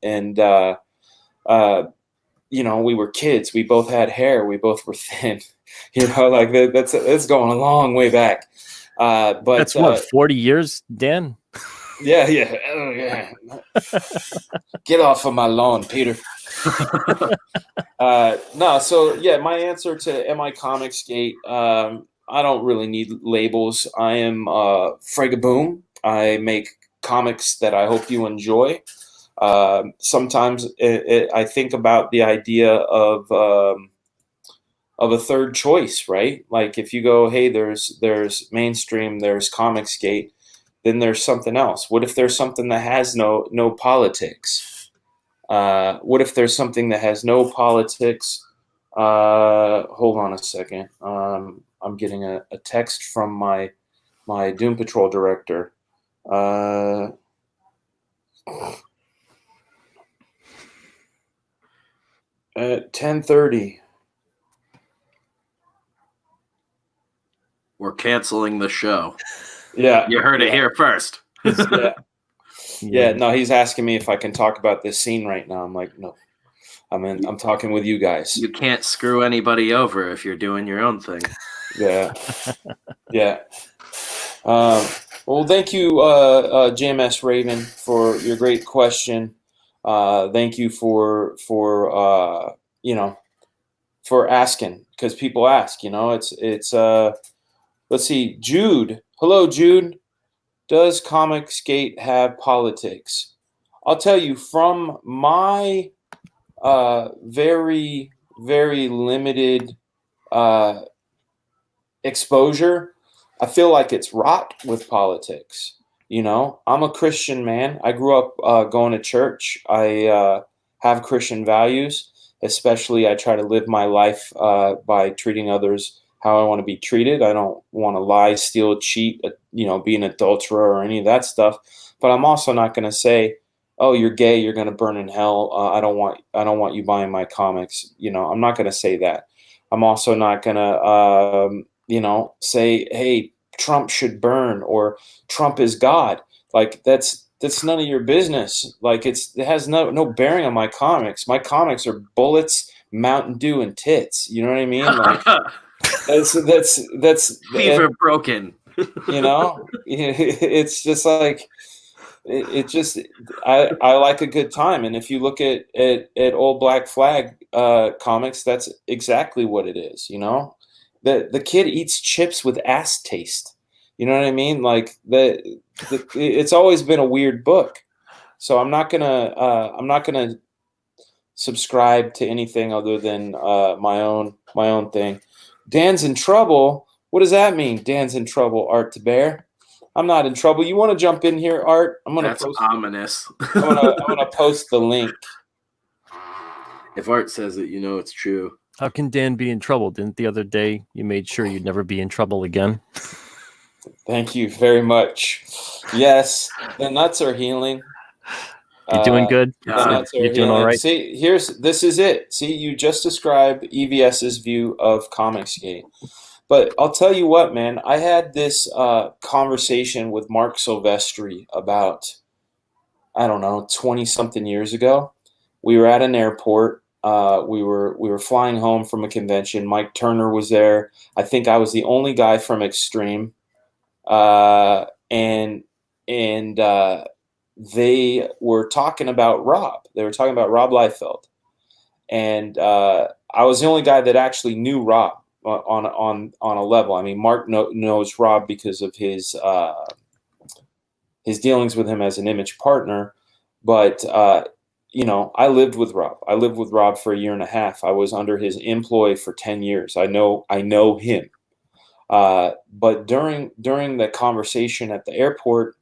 S1: you know, we were kids. We both had hair. We both were thin. You know, like that's going a long way back. But
S4: that's what, 40 years, Dan?
S1: Yeah. Oh, yeah. Get off of my lawn, Peter. No, so yeah, my answer to Am I Comicsgate? I don't really need labels. I am Fregaboom. I make comics that I hope you enjoy. Sometimes I think about the idea of a third choice, right? Like if you go, hey, there's mainstream, there's Comicsgate, then there's something else. What if there's something that has no politics? What if there's something that has no politics? Hold on a second. I'm getting a text from my Doom Patrol director. At 10:30.
S2: We're canceling the show.
S1: Yeah.
S2: You heard it here first.
S1: Yeah. No, he's asking me if I can talk about this scene right now. I'm like, no. I'm talking with you guys.
S2: You can't screw anybody over if you're doing your own thing.
S1: Yeah. Yeah. Well, thank you, JMS Raven, for your great question. Thank you for asking, because people ask, you know, it's let's see, Jude. Hello, Jude. Does Comicsgate have politics? I'll tell you, from my very, very limited exposure, I feel like it's wrought with politics. You know, I'm a Christian man. I grew up going to church. I have Christian values. Especially, I try to live my life by treating others how I want to be treated. I don't want to lie, steal, cheat, be an adulterer or any of that stuff. But I'm also not going to say, "Oh, you're gay. You're going to burn in hell." I don't want you buying my comics. You know, I'm not going to say that. I'm also not going to, say, "Hey, Trump should burn," or "Trump is God." Like that's none of your business. Like it has no bearing on my comics. My comics are bullets, Mountain Dew, and tits. You know what I mean? Like that's
S2: fever broken.
S1: You know, it's just like it just I like a good time. And if you look at Old Black Flag comics, that's exactly what it is. You know, the kid eats chips with ass taste. You know what I mean? Like it's always been a weird book. So I'm not gonna subscribe to anything other than my own thing. Dan's in trouble. What does that mean? Dan's in trouble, Art to Bear. I'm not in trouble. You want to jump in here, Art?
S2: That's ominous.
S1: I'm gonna post the link.
S2: If Art says it, you know it's true.
S4: How can Dan be in trouble? Didn't the other day you made sure you'd never be in trouble again?
S1: Thank you very much. Yes, the nuts are healing.
S4: You doing good?
S1: You're
S4: doing all right?
S1: See, this is it. See, you just described EVS's view of Comicsgate. But I'll tell you what, man. I had this conversation with Mark Silvestri about, I don't know, 20-something years ago. We were at an airport. We were flying home from a convention. Mike Turner was there. I think I was the only guy from Extreme. And they were talking about Rob. They were talking about Rob Liefeld. And I was the only guy that actually knew Rob on a level. I mean, Mark knows Rob because of his dealings with him as an image partner. But, I lived with Rob. I lived with Rob for 1.5 years. I was under his employ for 10 years. I know him. But during the conversation at the airport,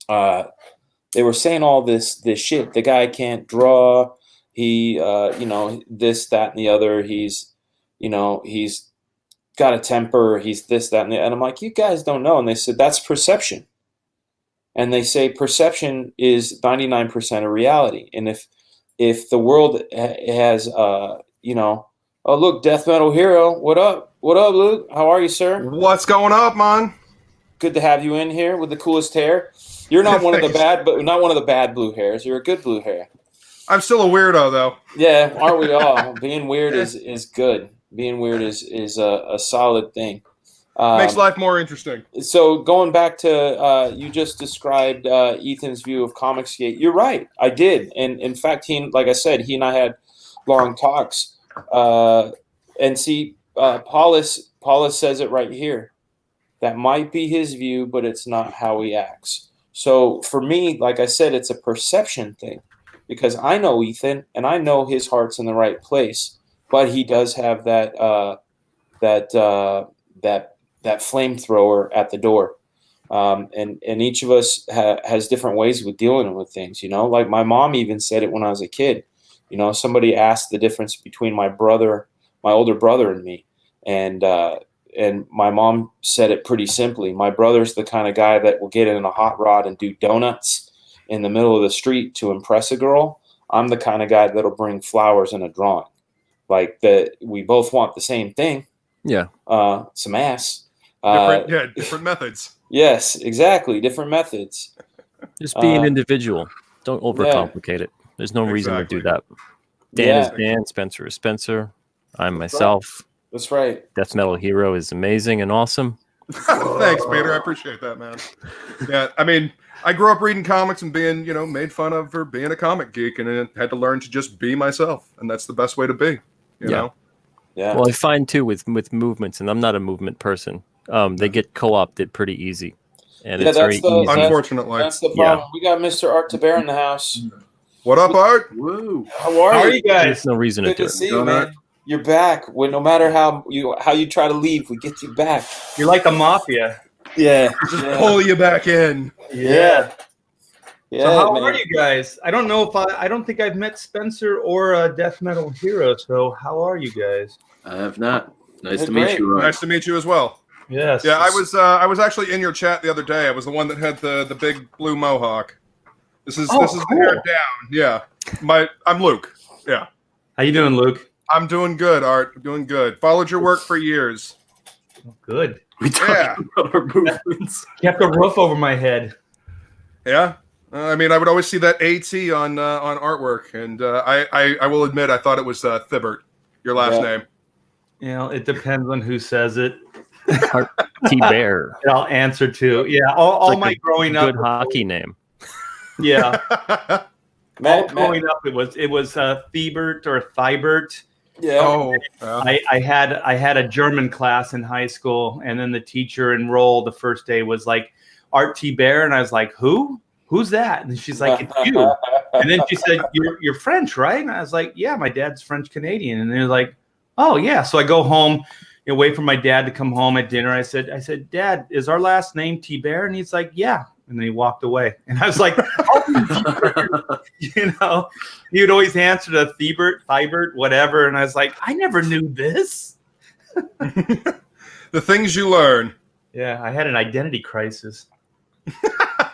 S1: they were saying all this shit. The guy can't draw. He, this, that, and the other. He's got a temper. He's this, that, and the other. And I'm like, you guys don't know. And they said, that's perception. And they say perception is 99% of reality. And if the world has, oh, look, Death Metal Hero. What up? What up, Luke? How are you, sir?
S3: What's going up, man?
S1: Good to have you in here with the coolest hair. You're not one of the bad blue hairs. You're a good blue hair.
S3: I'm still a weirdo, though.
S1: Yeah, aren't we all? Being weird is good. Being weird is a solid thing.
S3: Makes life more interesting.
S1: So going back to you just described Ethan's view of Comicsgate. You're right. I did, and in fact, like I said, he and I had long talks. And see, Paulus says it right here. That might be his view, but it's not how he acts. So for me, like I said, it's a perception thing, because I know Ethan and I know his heart's in the right place, but he does have that flamethrower at the door, and each of us has different ways with dealing with things. Like my mom even said it when I was a kid. Somebody asked the difference between my older brother, and me, and my mom said it pretty simply. My brother's the kind of guy that will get in a hot rod and do donuts in the middle of the street to impress a girl. I'm the kind of guy that'll bring flowers in a drawing. Like that, we both want the same thing.
S4: Yeah.
S1: Some ass.
S3: Different methods.
S1: Yes, exactly. Different methods.
S4: Just be an individual. Don't overcomplicate it. There's no reason to do that. Dan is Dan. Spencer is Spencer. I'm myself.
S1: That's right.
S4: Death Metal Hero is amazing and awesome.
S3: Thanks, Peter. I appreciate that, man. Yeah, I mean, I grew up reading comics and being, made fun of for being a comic geek, and I had to learn to just be myself, and that's the best way to be. You know.
S1: Yeah.
S4: Well, I find too with movements, and I'm not a movement person. They get co-opted pretty easy, and it's very easy.
S3: Unfortunately,
S1: that's the problem. We got Mr. Art Taber in the house.
S3: What up, Art?
S2: Woo!
S1: How are you guys?
S4: There's no reason
S1: Good
S4: to do
S1: to
S4: it.
S1: see you, man. You're back. No matter how you try to leave, we get you back.
S5: You're like the mafia.
S1: Yeah.
S3: Just pull you back in.
S1: Yeah.
S5: So how are you guys? I don't know if I don't think I've met Spencer or Death Metal Hero. So how are you guys?
S2: I have not. Nice to
S1: Great.
S2: meet you. Art.
S3: Nice to meet you as well.
S5: Yes.
S3: Yeah, I was actually in your chat the other day. I was the one that had the big blue mohawk. This is
S5: cool.
S3: the hair down. Yeah. I'm Luke. Yeah.
S5: How you doing, Luke?
S3: I'm doing good, Art. I'm doing good. Followed your work for years.
S5: Oh, good.
S2: We talked about our movements.
S5: Kept a roof over my head.
S3: Yeah. I mean, I would always see that AT on artwork, and I will admit I thought it was Thibbert, your last name.
S5: It depends on who says it.
S4: T-Bear.
S5: I'll answer to. Yeah, all my growing up.
S4: Good hockey name.
S5: Yeah.
S1: Matt,
S5: growing up, it was Thiebert or Thibert.
S1: Yeah.
S3: Oh.
S5: I had a German class in high school, and then the teacher enrolled. The first day was like Art T. Bear, and I was like, "Who? Who's that?" And she's like, "It's you." And then she said, "You're French, right?" And I was like, "Yeah, my dad's French Canadian." And they're like, "Oh yeah." So I go home, wait for my dad to come home at dinner. I said, Dad, is our last name T-Bear? And he's like, yeah. And then he walked away. And I was like, he would always answer to Thibert, whatever. And I was like, I never knew this.
S3: The things you learn.
S5: Yeah, I had an identity crisis.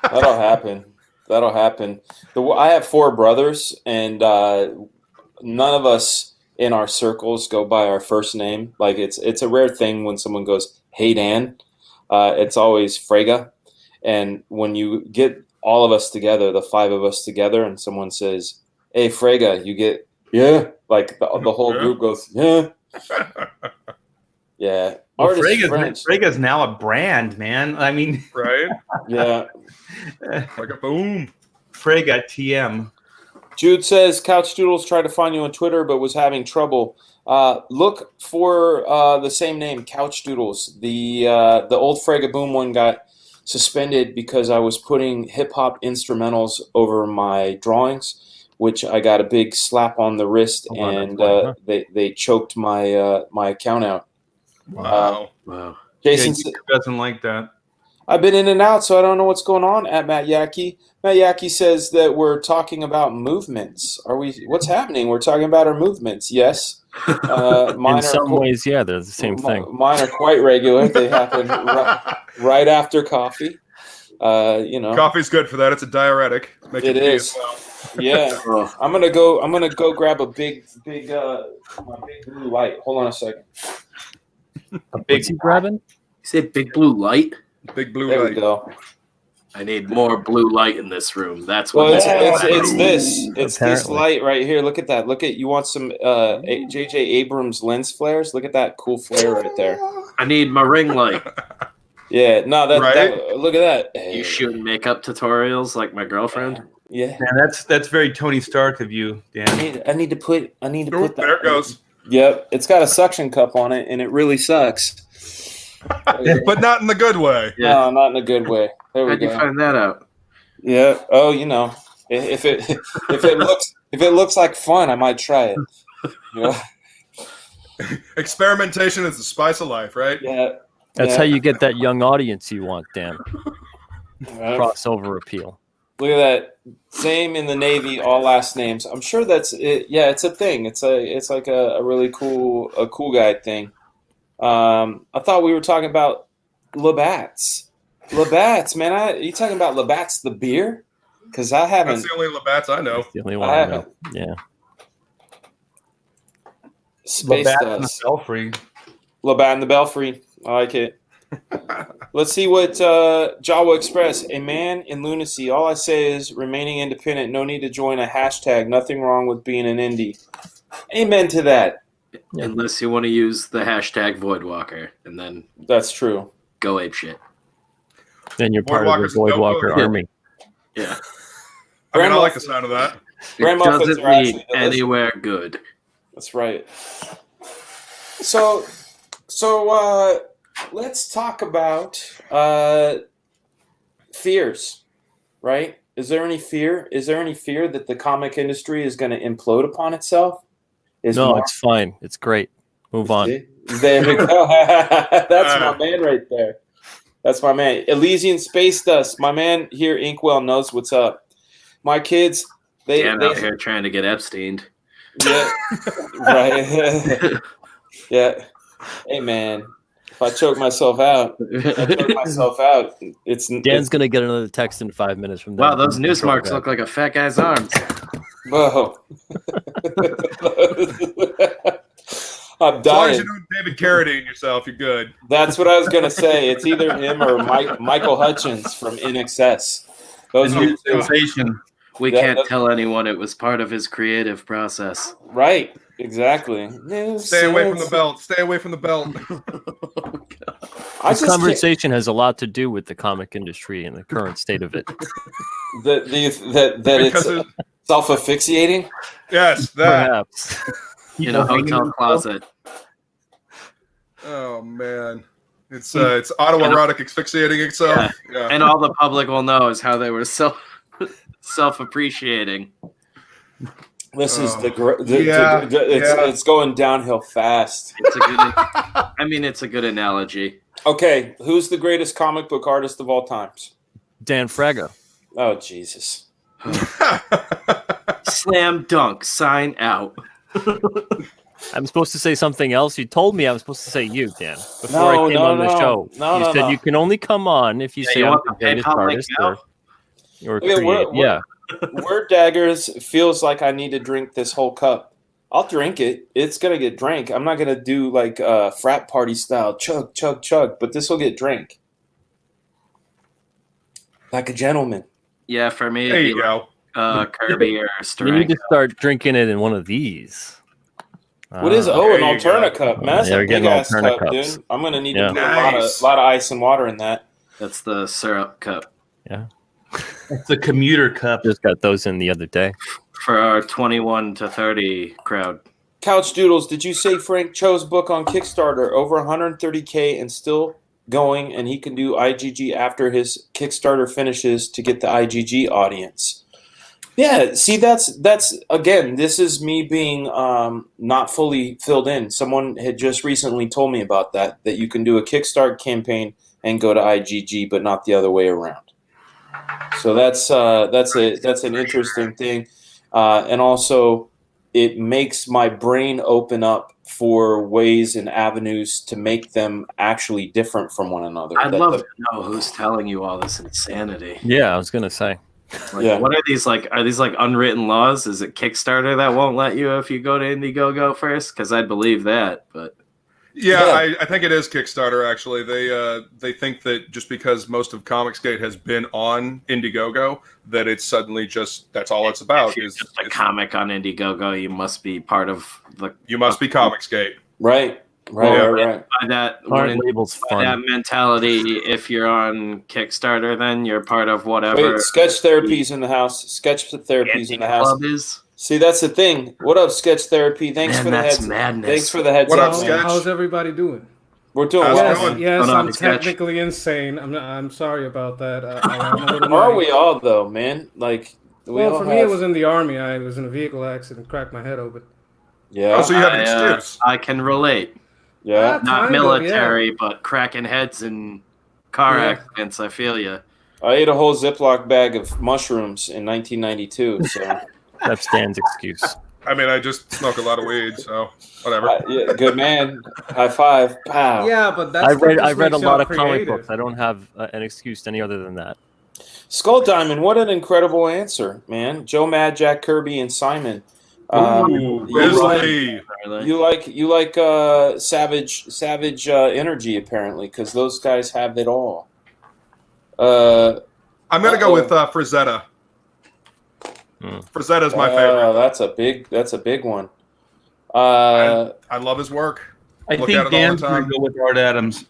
S1: That'll happen. I have 4 brothers, and none of us in our circles go by our first name. Like it's a rare thing when someone goes, "Hey Dan," it's always Frega. And when you get all of us together, the 5 of us together, and someone says, "Hey Frega," you get like the whole group goes, yeah. Yeah.
S5: Well, Frega's now a brand, man. I mean,
S3: right?
S1: Yeah.
S3: Like a boom.
S5: Frega TM.
S1: Jude says Couchdoodles tried to find you on Twitter but was having trouble. Look for the same name, Couchdoodles. The old Frega Boom one got suspended because I was putting hip hop instrumentals over my drawings, which I got a big slap on the wrist, and they choked my my account out.
S3: Wow.
S1: Jason
S5: doesn't like that.
S1: I've been in and out, so I don't know what's going on at Matt Yackey. Matt Yackey says that we're talking about movements. Are we? What's happening? We're talking about our movements. Yes.
S4: In some ways, yeah, they're the same thing.
S1: Mine are quite regular. They happen right after coffee.
S3: Coffee's good for that. It's a diuretic.
S1: It is. Yeah. I'm gonna go grab a big my big blue light. Hold on a second.
S4: What's he grabbing?
S2: You said big blue light?
S3: Big blue
S1: There
S3: light.
S1: we go.
S2: I need more blue light in this room. That's what.
S1: Well, it's this
S4: Apparently.
S1: light right here. Look at that. You want some J.J. Abrams lens flares? Look at that cool flare right there.
S2: I need my ring light.
S1: Yeah, no,
S3: Right?
S1: look at that.
S2: You shooting makeup tutorials like my girlfriend?
S1: Yeah.
S5: Man, that's very Tony Stark of you, Dan.
S1: I need to put
S3: Oop,
S1: that.
S3: there it goes.
S1: Yep, it's got a suction cup on it, and it really sucks.
S3: But not in the good way.
S2: Yeah.
S1: No, not in a good way. There we
S2: How'd you
S1: go.
S2: find that out?
S1: Yeah. Oh, if it looks like fun, I might try it.
S3: Experimentation is the spice of life, right?
S1: Yeah.
S4: That's how you get that young audience you want, Dan.
S1: Yeah.
S4: Crossover appeal.
S1: Look at that. Same in the Navy, all last names. I'm sure that's it. Yeah, it's a thing. It's like a really cool guy thing. I thought we were talking about Labatt's. Labatt's, man. You talking about Labatt's the beer? Because I haven't.
S3: That's the only Labatt's I know.
S4: That's the only one
S1: I
S4: I know. Yeah.
S1: Space
S5: Labatt and the
S1: Dust.
S5: Belfry.
S1: Labatt and the Belfry. I like it. Let's see what Jawa Express. A man in lunacy. All I say is remaining independent. No need to join a hashtag. Nothing wrong with being an indie. Amen to that.
S4: Yeah.
S2: Unless you want to use the hashtag Voidwalker and then
S1: That's true.
S2: go apeshit.
S4: Then you're part of
S3: Voidwalker's
S4: the
S3: no
S4: Voidwalker
S3: good.
S4: army.
S2: Yeah.
S3: I mean, I like the sound of that.
S2: It
S1: Grandmuffins
S2: doesn't
S1: are actually
S2: lead
S1: delicious.
S2: anywhere good.
S1: That's right. So let's talk about fears, right? Is there any fear? Is there any fear that the comic industry is going to implode upon itself?
S4: No, it's fine. It's great. Move on.
S1: See? There we go. That's my man right there. That's my man. Elysian Space Dust. My man here, Inkwell, knows what's up. My kids, they
S2: out here trying to get Epsteined.
S1: yeah, right. Yeah. Hey, man. If I choke myself out, it's
S4: Dan's going to get another text in 5 minutes from
S2: Wow,
S4: them.
S2: those news marks look like a fat guy's arms.
S1: Whoa. I'm
S3: As long as
S1: dying.
S3: you don't David Carradine yourself, you're good.
S1: That's what I was gonna say. It's either him or Michael Hutchins from NXS. Those
S5: The
S1: are
S5: new
S1: the two.
S5: sensation.
S2: We
S1: Yeah,
S2: can't
S1: that's-
S2: tell anyone it was part of his creative process.
S1: Right. Exactly.
S3: Stay away from the belt. Stay away from the belt.
S1: I
S4: This
S1: just can't-
S4: conversation has a lot to do with the comic industry and the current state of it.
S1: that
S3: Because
S1: it's self-asphyxiating.
S3: yes, that.
S4: Perhaps.
S2: In a hotel closet.
S3: Oh man, it's autoerotic asphyxiating itself. Yeah.
S2: And all the public will know is how they were self-appreciating.
S1: This is it's going downhill fast.
S2: It's a good. I mean, it's a good analogy.
S1: Okay, who's the greatest comic book artist of all times?
S4: Dan Frago.
S1: Oh, Jesus.
S2: Slam dunk. Sign out.
S4: I'm supposed to say something else. You told me I was supposed to say you, Dan, before
S1: No,
S4: I came on the show.
S1: No,
S4: you
S1: no,
S4: said
S1: no.
S4: you can only come on if you say
S2: you
S4: I'm
S2: want
S4: the
S2: the
S4: greatest
S2: PayPal link
S4: artist
S2: now?
S4: or
S1: Okay,
S4: create. Yeah.
S1: Word Daggers feels like I need to drink this whole cup. I'll drink it. It's going to get drank. I'm not going to do like frat party style, chug, chug, chug, but this will get drank. Like a gentleman.
S2: Yeah, for me,
S3: There
S2: it'd
S3: you
S2: be
S3: go.
S2: Kirby or
S4: You need
S2: Steranko.
S4: to start drinking it in one of these.
S1: What is it?
S3: There
S1: An
S3: you
S1: Alterna
S3: go.
S1: cup. Man, that's
S4: Yeah,
S1: a
S4: we're getting
S1: big-ass
S4: Alterna
S1: cup,
S4: cups.
S1: dude. I'm going to need
S4: Yeah.
S1: to put
S3: Nice.
S1: a lot of ice and water in that.
S2: That's the syrup cup
S5: It's a commuter cup.
S4: Just got those in the other day.
S2: for our 21 to 30 crowd.
S1: Couchdoodles, did you say Frank Cho's book on Kickstarter over 130K and still going, and he can do IGG after his Kickstarter finishes to get the IGG audience? Yeah, see, that's again, this is me being not fully filled in. Someone had just recently told me about that you can do a Kickstarter campaign and go to IGG, but not the other way around. So that's an interesting thing, and also it makes my brain open up for ways and avenues to make them actually different from one another.
S2: I'd love to know who's telling you all this insanity.
S4: Yeah, I was gonna say.
S2: Like,
S1: Yeah.
S2: What are these like? Are these like unwritten laws? Is it Kickstarter that won't let you if you go to Indiegogo first? Because I'd believe that, but
S3: Yeah, I think it is Kickstarter. Actually, they think that just because most of Comicsgate has been on Indiegogo, that it's suddenly just that's all it's about.
S2: if you're
S3: Is
S2: just a comic on Indiegogo, you must be part of the.
S3: you must be Comicsgate.
S1: Right.
S3: Well,
S1: Right.
S2: By that,
S4: Aren't labels
S2: by that
S4: fun?
S2: mentality, if you're on Kickstarter, then you're part of whatever.
S1: Wait, Sketch Therapy's in the house. Sketch Therapy's in the house.
S2: Club is.
S1: See, that's the thing. What up, Sketch Therapy? Thanks
S2: Man,
S1: for the
S2: that's
S1: heads.
S2: madness.
S1: Thanks for the heads
S3: What
S1: up,
S3: up,
S1: man.
S3: Sketch?
S6: How's everybody doing?
S1: We're doing
S3: How's it
S1: well.
S3: going?
S6: Yes,
S2: Hold on,
S6: I'm
S2: Sketch.
S6: technically insane. I'm sorry about that. I'm a little
S1: Are
S6: nutty.
S1: we all though, man? Like, we all
S6: Well, for me,
S1: have-
S6: it was in the army. I was in a vehicle accident, cracked my head open.
S1: Yeah,
S3: Oh, so you have an excuse.
S2: I can relate.
S1: yeah.
S2: Not
S6: Kind of,
S2: military, but cracking heads in car
S6: Yeah.
S2: accidents. I feel you.
S1: I ate a whole Ziploc bag of mushrooms in 1992. So,
S4: That's Dan's excuse.
S3: I mean, I just smoke a lot of weed, so whatever.
S1: yeah, good man. High five. Pow.
S6: Yeah, but that's
S4: I read a lot of comic books. I don't have an excuse any other than that.
S1: Skull Diamond. What an incredible answer, man. Joe Mad, Jack Kirby, and Simon.
S3: Ooh, Bisley.
S1: You like savage energy apparently because those guys have it all.
S3: I'm gonna go with Frazetta. Frazetta's my favorite.
S1: That's a big one.
S3: I love his work.
S5: I
S3: Look
S5: think
S3: at it all
S5: Dan's
S3: the
S5: gonna
S3: time.
S5: go with Art Adams.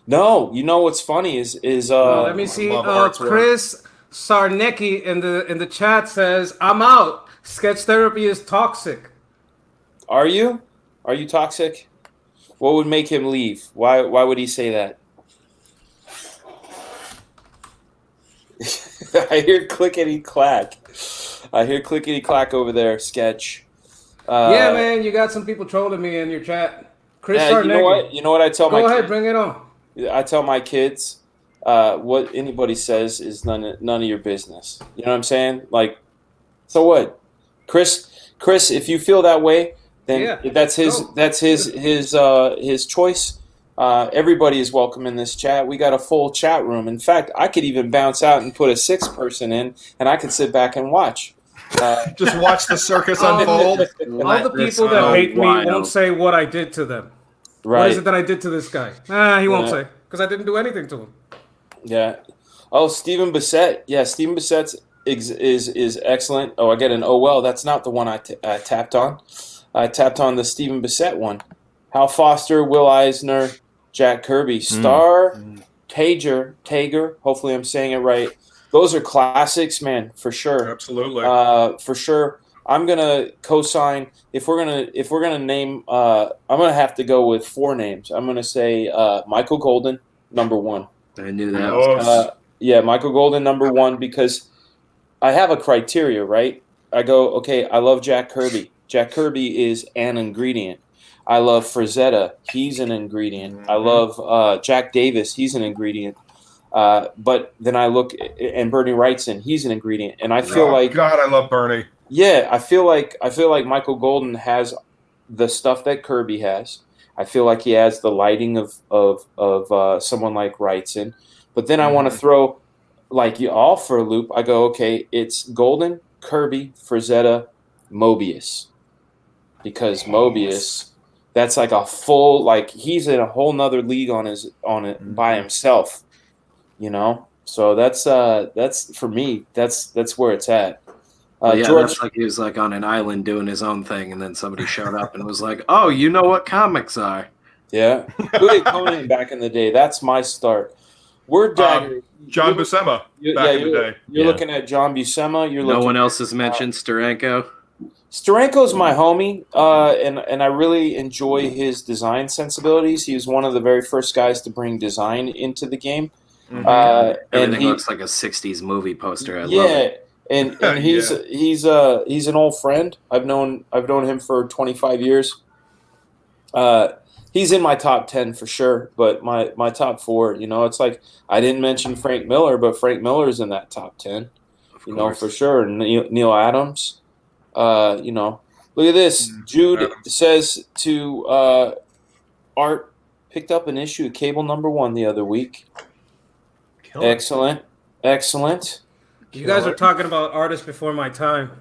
S1: No, you know what's funny is
S6: Let me see.
S3: love Art's work.
S6: Chris Sarnecki in the chat says, "I'm out. Sketch therapy is toxic."
S1: Are you toxic? What would make him leave? Why would he say that? I hear clickety clack. Over there, Sketch.
S6: Yeah, man, you got some people trolling me in your chat. Chris
S1: Yeah,
S6: Sarnecki.
S1: you know what I tell
S6: Go
S1: my
S6: ahead,
S1: kids?
S6: bring it on.
S1: I tell my kids, what anybody says is none of your business. You know what I'm saying? Like, so what? Chris, if you feel that way, then
S6: Yeah,
S1: that's his
S6: go.
S1: that's his choice. Everybody is welcome in this chat. We got a full chat room. In fact, I could even bounce out and put a sixth person in, and I could sit back and watch.
S3: Just watch the circus
S6: Oh,
S3: unfold.
S6: All the people that hate me won't say what I did to them. What
S1: Right?
S6: is it that I did to this guy? He won't say because I didn't do anything to him.
S1: Yeah. Oh, Stephen Bissett. Yeah, Stephen Bissett's is excellent. Oh, I get an oh well. That's not the one I tapped on. I tapped on the Stephen Bissett one. Hal Foster, Will Eisner, Jack Kirby, Star, Tager. Hopefully, I'm saying it right. Those are classics, man, for sure.
S3: Absolutely.
S1: For sure. I'm gonna co-sign if we're gonna name. I'm gonna have to go with 4 names. I'm gonna say Michael Golden, number 1.
S2: I knew that. Was
S3: Oh,
S1: Yeah, Michael Golden, number 1, because I have a criteria, right? go, okay, I love Jack Kirby. Jack Kirby is an ingredient. I love Frazetta. He's an ingredient. I love Jack Davis. He's an ingredient. But then I look and Bernie Wrightson. He's an ingredient, and I feel like
S3: God, I love Bernie.
S1: Yeah, I feel like Michael Golden has the stuff that Kirby has. I feel like he has the lighting of someone like Wrightson. But then I want to throw like you all for a loop. I go, okay, it's Golden, Kirby, Frazetta, Mobius, because Mobius. That's like a full, like he's in a whole nother league on it by himself, you know. So that's for me. That's where it's at.
S2: Yeah,
S1: George,
S2: that's like he was like on an island doing his own thing, and then somebody showed up and was like, "Oh, you know what comics are?"
S1: Yeah, Louis Conan back in the day. That's my start. We're
S3: John Buscema back in the day.
S1: You're looking at John Buscema.
S2: No one else has mentioned Steranko.
S1: Steranko's my homie, and I really enjoy his design sensibilities. He was one of the very first guys to bring design into the game.
S2: Everything looks like a '60s movie poster. I love it.
S1: And he's an old friend. I've known him for 25 years. He's in my top 10 for sure, but my top 4, you know, it's like I didn't mention Frank Miller, but Frank Miller's in that top 10, you know, for sure. And Neil Adams. You know, look at this. Jude says to Art, picked up an issue of Cable #1 the other week. Excellent.
S6: You guys are talking about artists before my time.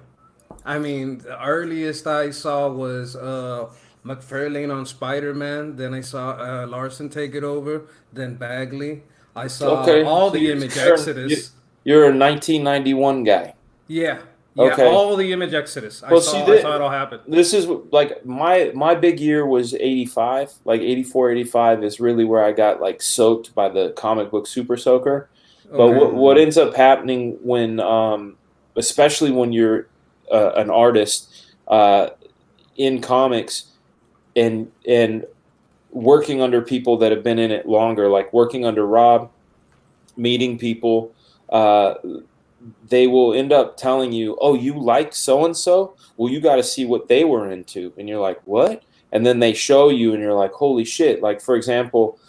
S6: I mean, the earliest I saw was McFarlane on Spider-Man. Then I saw Larson take it over. Then Bagley. I saw all the Image Exodus.
S1: You're a 1991 guy.
S6: Yeah,
S1: Okay.
S6: all the Image Exodus.
S1: Well,
S6: I saw it all happen.
S1: This is like my big year was 85, like 84, 85 is really where I got like soaked by the comic book Super Soaker. But what ends up happening when, especially when you're an artist in comics and working under people that have been in it longer, like working under Rob, meeting people, they will end up telling you, oh, you like so-and-so? Well, you got to see what they were into. And you're like, what? And then they show you and you're like, holy shit. Like, for example,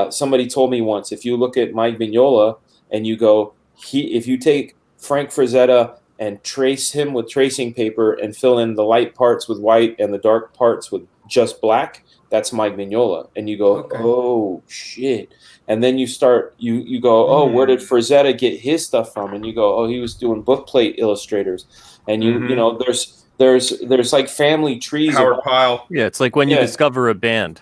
S1: somebody told me once, if you look at Mike Mignola and you go, if you take Frank Frazetta and trace him with tracing paper and fill in the light parts with white and the dark parts with just black, that's Mike Mignola. And you go, oh, shit. And then you start, you go, oh, where did Frazetta get his stuff from? And you go, oh, he was doing bookplate illustrators. And you know, there's like family trees.
S3: Howard Pyle.
S4: Yeah, it's like when you discover a band.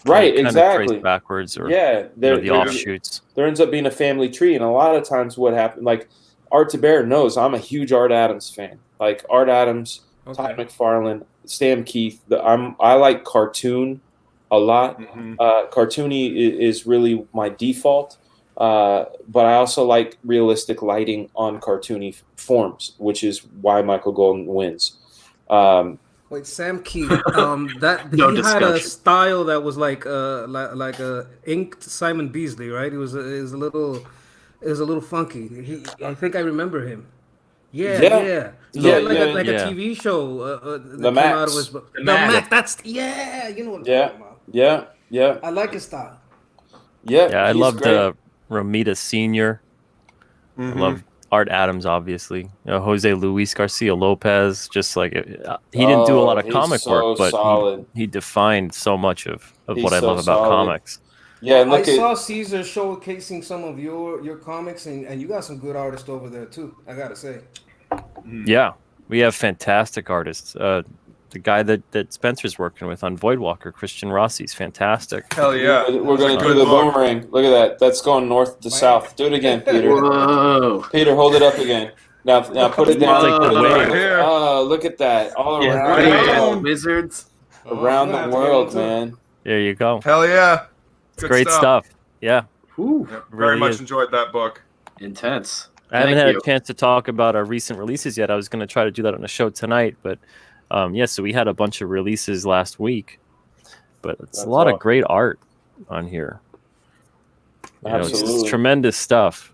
S1: Right,
S4: kind
S1: exactly.
S4: Of trace backwards or
S1: the
S4: offshoots. There
S1: ends up being a family tree. And a lot of times what happened, like Art Bear knows I'm a huge Art Adams fan. Like Art Adams, Todd McFarlane, Stan Keith. I like cartoon a lot. Cartoony is really my default, but I also like realistic lighting on cartoony forms, which is why Michael Golden wins.
S6: Wait, Sam Keith. He had a style that was like a inked Simon Beasley, right? It was a little funky. I think I remember him. Yeah. Like a TV show.
S1: The Max.
S6: The Max. That's you know what I'm talking about.
S1: Yeah.
S6: I like his style.
S4: Yeah, I loved Romita Sr. I love Art Adams, obviously. You know, Jose Luis Garcia Lopez. Just like he didn't do a lot of comic work, but he defined so much of what I love about comics.
S1: Yeah, and
S6: I saw Caesar showcasing some of your comics, and you got some good artists over there too. I gotta say.
S4: Yeah, we have fantastic artists. The guy that Spencer's working with on Voidwalker, Christian Rossi's fantastic.
S3: Hell yeah.
S1: We're going to do the boomerang. Look at that. That's going north to south. Do it again, Peter.
S2: Whoa.
S1: Peter, hold it up again. Now put it down.
S4: Like the
S3: right here.
S1: Oh, look at that. All around.
S2: Right. Wizards.
S1: Around the world, man.
S4: There you go.
S3: Hell yeah.
S4: It's great stuff. Yeah.
S3: Yeah, very much enjoyed that book.
S2: Intense.
S4: I haven't had a chance to talk about our recent releases yet. I was going to try to do that on the show tonight, but so we had a bunch of releases last week, but it's a lot of great art on here. You know, it's tremendous stuff.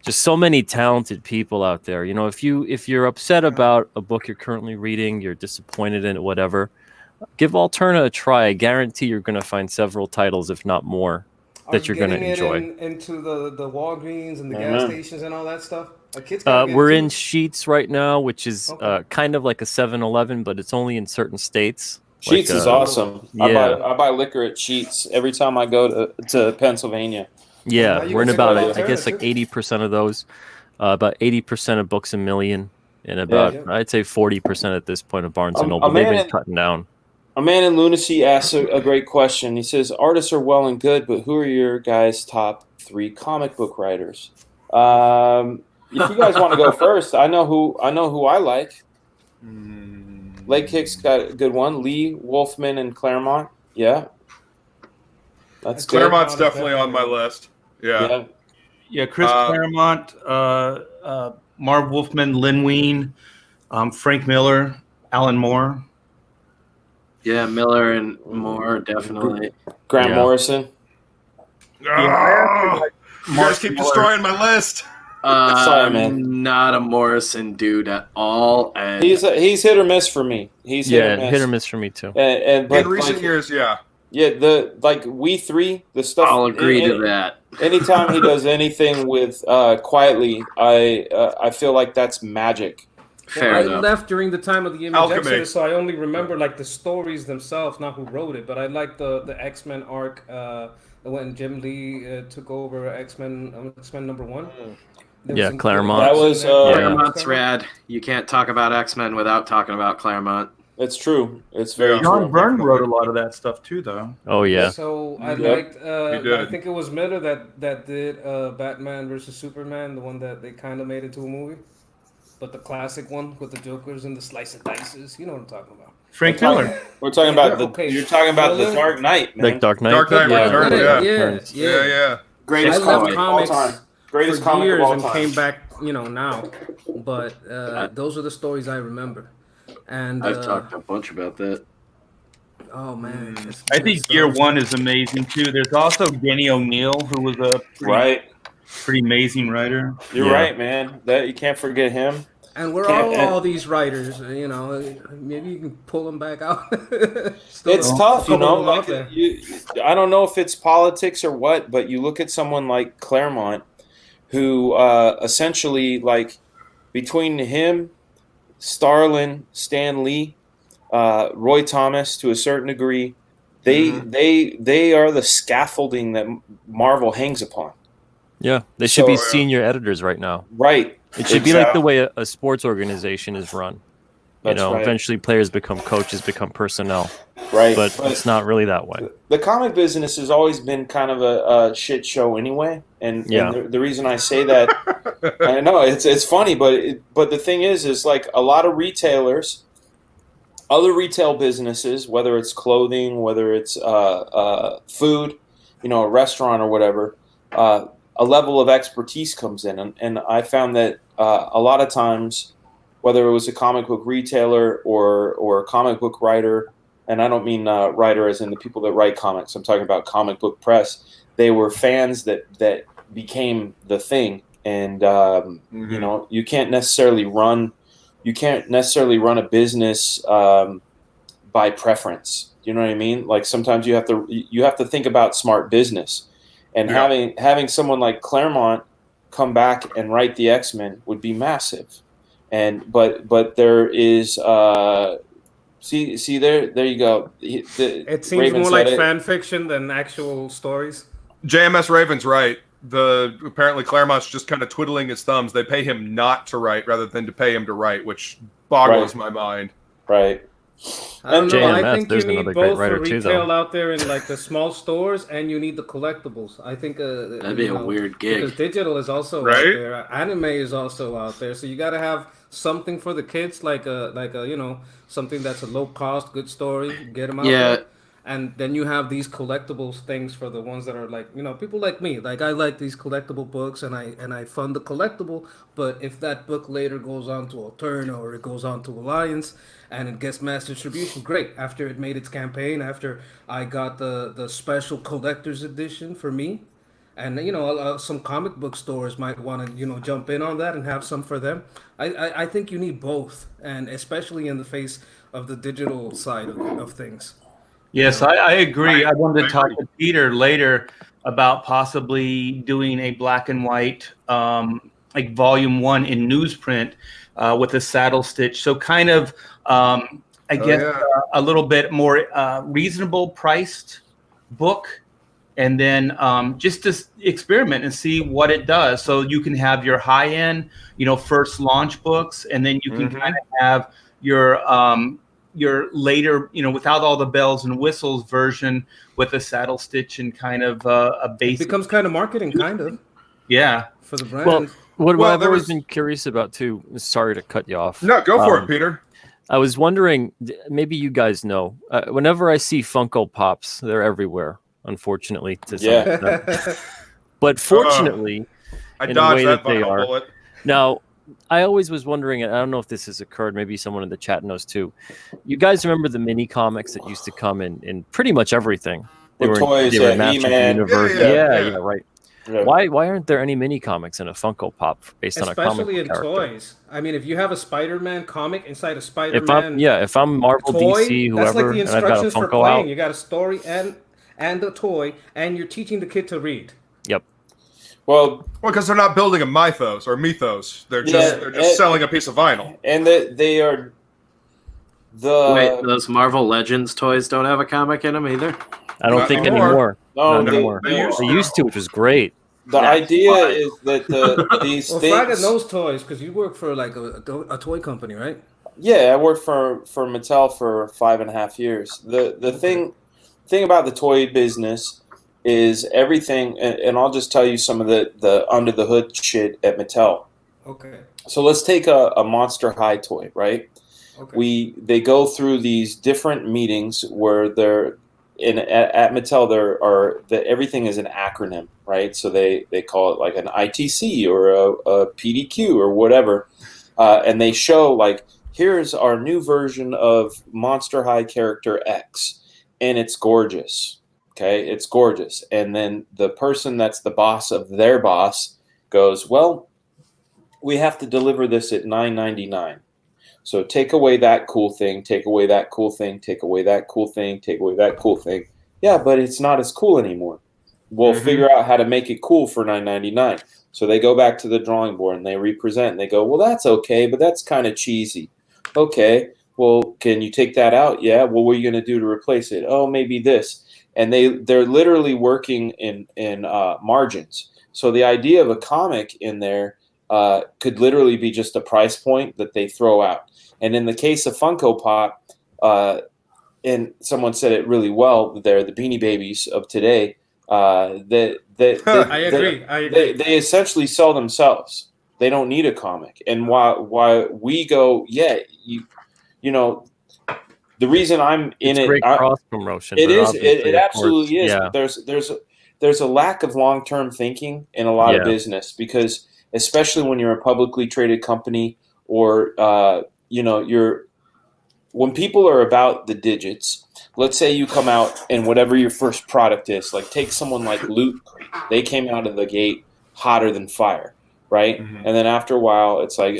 S4: just so many talented people out there. You know, if you're upset about a book you're currently reading, you're disappointed in it, whatever, give Alterna a try. I guarantee you're going to find several titles, if not more, that you're going to enjoy.
S6: Into the Walgreens and the gas stations and all that stuff. Kids gotta get
S4: we're
S6: it
S4: in
S6: too.
S4: Sheets right now, which is kind of like a 7-Eleven, but it's only in certain states.
S1: Sheets is awesome.
S4: Yeah.
S1: I buy liquor at Sheets every time I go to Pennsylvania.
S4: Yeah,
S6: you
S4: we're in
S6: can
S4: about,
S6: go to
S4: I guess, like
S6: Alterna,
S4: 80% of those. About 80% of Books A Million, and about, I'd say 40% at this point of Barnes & Noble. They've been cutting down.
S1: A Man in Lunacy asks a great question. He says, artists are well and good, but who are your guys' top 3 comic book writers? If you guys want to go first, I know who I like. Leg Kick's got a good one. Lee, Wolfman, and Claremont. Yeah. That's good.
S3: Claremont's definitely on my list. Yeah.
S5: Yeah, Chris Claremont, Marv Wolfman, Lynn Wein, Frank Miller, Alan Moore.
S2: Yeah, Miller and Moore, definitely.
S1: Grant Morrison.
S3: You guys keep destroying my list.
S1: Sorry, man.
S2: Not a Morrison dude at all. And
S1: He's hit or miss for me. He's
S4: hit or miss for me too.
S1: But
S3: in recent years, yeah.
S1: Yeah, we three, the stuff.
S2: I'll agree to that.
S1: Anytime he does anything with Quietly, I feel like that's magic.
S2: Fair enough.
S6: I left during the time of the Image
S3: Alchemy.
S6: Exodus, so I only remember like the stories themselves, not who wrote it. But I like the X-Men arc when Jim Lee took over X-Men number 1.
S4: Yeah, Claremont.
S1: That was
S2: Claremont's rad. You can't talk about X-Men without talking about Claremont.
S1: It's true. It's very
S5: John
S1: true.
S5: Byrne wrote a lot of that stuff too, though.
S4: Oh yeah.
S6: So I
S1: Yep.
S6: liked. I think it was Miller that did Batman versus Superman, the one that they kind of made into a movie, but the classic one with the Jokers and the slice of dices. You know what I'm talking about.
S5: Frank Miller.
S1: We're talking about
S6: You're
S1: talking about the Dark Knight, man.
S4: Like Dark Knight.
S3: Dark Knight Returns,
S6: Yeah.
S3: yeah.
S1: Greatest
S6: I
S1: comic
S6: left
S1: of all
S6: comics
S1: time. Greatest
S6: for
S1: comic
S6: years
S1: of all
S6: and
S1: time.
S6: came back, now. But those are the stories I remember. And
S2: I've talked a bunch about that.
S6: oh man,
S5: I think Year One is amazing too. There's also Denny O'Neil, who was a pretty amazing writer.
S1: You're right, man. That you can't forget him.
S6: And we're all these writers, maybe you can pull them back out.
S1: It's tough, Like I don't know if it's politics or what, but you look at someone like Claremont, who essentially, like, between him, Starlin, Stan Lee, Roy Thomas, to a certain degree, they are the scaffolding that Marvel hangs upon.
S4: Yeah, they should be senior editors right now.
S1: Right.
S4: It should be like the way a sports organization is run.
S1: That's right.
S4: Eventually players become coaches, become personnel.
S1: Right.
S4: But it's not really that way.
S1: The comic business has always been kind of a shit show anyway. And the reason I say that, I know it's funny, but the thing is like a lot of retailers, other retail businesses, whether it's clothing, whether it's food, a restaurant or whatever, a level of expertise comes in. And I found that a lot of times, whether it was a comic book retailer or a comic book writer, and I don't mean writer as in the people that write comics, I'm talking about comic book press, they were fans that became the thing. And, you can't necessarily run a business by preference. You know what I mean? Like sometimes you have to think about smart business. And having someone like Claremont come back and write the X-Men would be massive. And but there is see there you go.
S6: It seems more like fan fiction than actual stories.
S3: JMS Raven's right. Apparently Claremont's just kind of twiddling his thumbs. They pay him not to write rather than to pay him to write, which boggles my mind.
S1: Right.
S6: I don't know. I think
S4: there's
S6: you need
S4: another great
S6: both
S4: writer
S6: for
S4: too,
S6: retail
S4: though.
S6: out there in like the small stores, and you need the collectibles. I think
S2: That'd be a weird gig.
S6: because digital is also out there. Anime is also out there, so you got to have something for the kids, like a something that's a low cost, good story. Get them out there. And then you have these collectibles things for the ones that are like, people like me. Like I like these collectible books, and I fund the collectible. But if that book later goes on to Alterna or it goes on to Alliance and it gets mass distribution, great. After it made its campaign, after I got the special collector's edition for me, and some comic book stores might want to jump in on that and have some for them. I think you need both, and especially in the face of the digital side of things.
S5: Yes, I agree. I wanted to talk to Peter later about possibly doing a black and white, like volume 1 in newsprint with a saddle stitch. So kind of, I guess, a little bit more reasonable priced book. And then just to experiment and see what it does. So you can have your high end, first launch books, and then you can kind of have your later, without all the bells and whistles version with a saddle stitch and kind of a basic.
S6: It becomes kind of marketing, kind of.
S5: Yeah,
S6: for the brand.
S4: Well, what I've always been curious about too. Sorry to cut you off.
S3: No, go for it, Peter.
S4: I was wondering, maybe you guys know. Whenever I see Funko Pops, they're everywhere. Unfortunately, to some extent. But fortunately,
S3: I
S4: in a way
S3: dodged
S4: that they are.
S3: bullet.
S4: Now, I always was wondering, and I don't know if this has occurred, maybe someone in the chat knows too. You guys remember the mini comics that used to come in pretty much everything? They
S1: With
S4: were
S1: toys,
S4: they were
S1: yeah,
S4: Masters of the
S1: He-Man.
S4: Universe.
S3: Yeah.
S4: Right.
S1: Yeah.
S4: Why aren't there any mini comics in a Funko Pop based on a comic
S6: Especially in
S4: character?
S6: toys. I mean, if you have a Spider-Man comic inside a Spider-Man
S4: if I'm Marvel,
S6: toy,
S4: DC,
S6: that's
S4: whoever,
S6: like the
S4: and I've got a
S6: instructions for
S4: Funko
S6: playing.
S4: out.
S6: You got a story and a toy, and you're teaching the kid to read.
S4: Yep.
S1: Well,
S3: because they're not building a mythos or mythos. They're just selling a piece of vinyl.
S1: And they are
S2: Wait, those Marvel Legends toys don't have a comic in them either?
S4: I don't
S3: Not
S4: think
S3: anymore.
S4: anymore.
S1: No,
S4: Not anymore. They used to, which was great.
S1: The idea is that these
S6: Well,
S1: things.
S6: Fraga knows toys because you work for like a toy company, right?
S1: Yeah, I worked for Mattel for 5.5 years. The thing about the toy business is everything, and I'll just tell you some of the under the hood shit at Mattel.
S6: Okay.
S1: So let's take a Monster High toy, right?
S6: Okay.
S1: They go through these different meetings where at Mattel everything is an acronym, right? So they call it like an ITC or a PDQ or whatever, and they show like, here's our new version of Monster High character X, and it's gorgeous. Okay, it's gorgeous. And then the person that's the boss of their boss goes, well, we have to deliver this at $9.99. So take away that cool thing, take away that cool thing, take away that cool thing, take away that cool thing. Yeah, but it's not as cool anymore. We'll figure out how to make it cool for $9.99. So they go back to the drawing board and they represent. And they go, well, that's okay, but that's kind of cheesy. Okay, well, can you take that out? Yeah. Well, what are you going to do to replace it? Oh, maybe this. And they're literally working in margins. So the idea of a comic in there could literally be just a price point that they throw out. And in the case of Funko Pop, and someone said it really well, they're the Beanie Babies of today.
S6: I agree.
S1: They essentially sell themselves. They don't need a comic. And why we go, you know, the reason I'm in
S4: it's
S1: it,
S4: great cross promotion.
S1: It absolutely is.
S4: Yeah.
S1: There's a lack of long-term thinking in a lot of business, because especially when you're a publicly traded company, or when people are about the digits. Let's say you come out and whatever your first product is, like take someone like Loot Crate. They came out of the gate hotter than fire, right? And then after a while, it's like,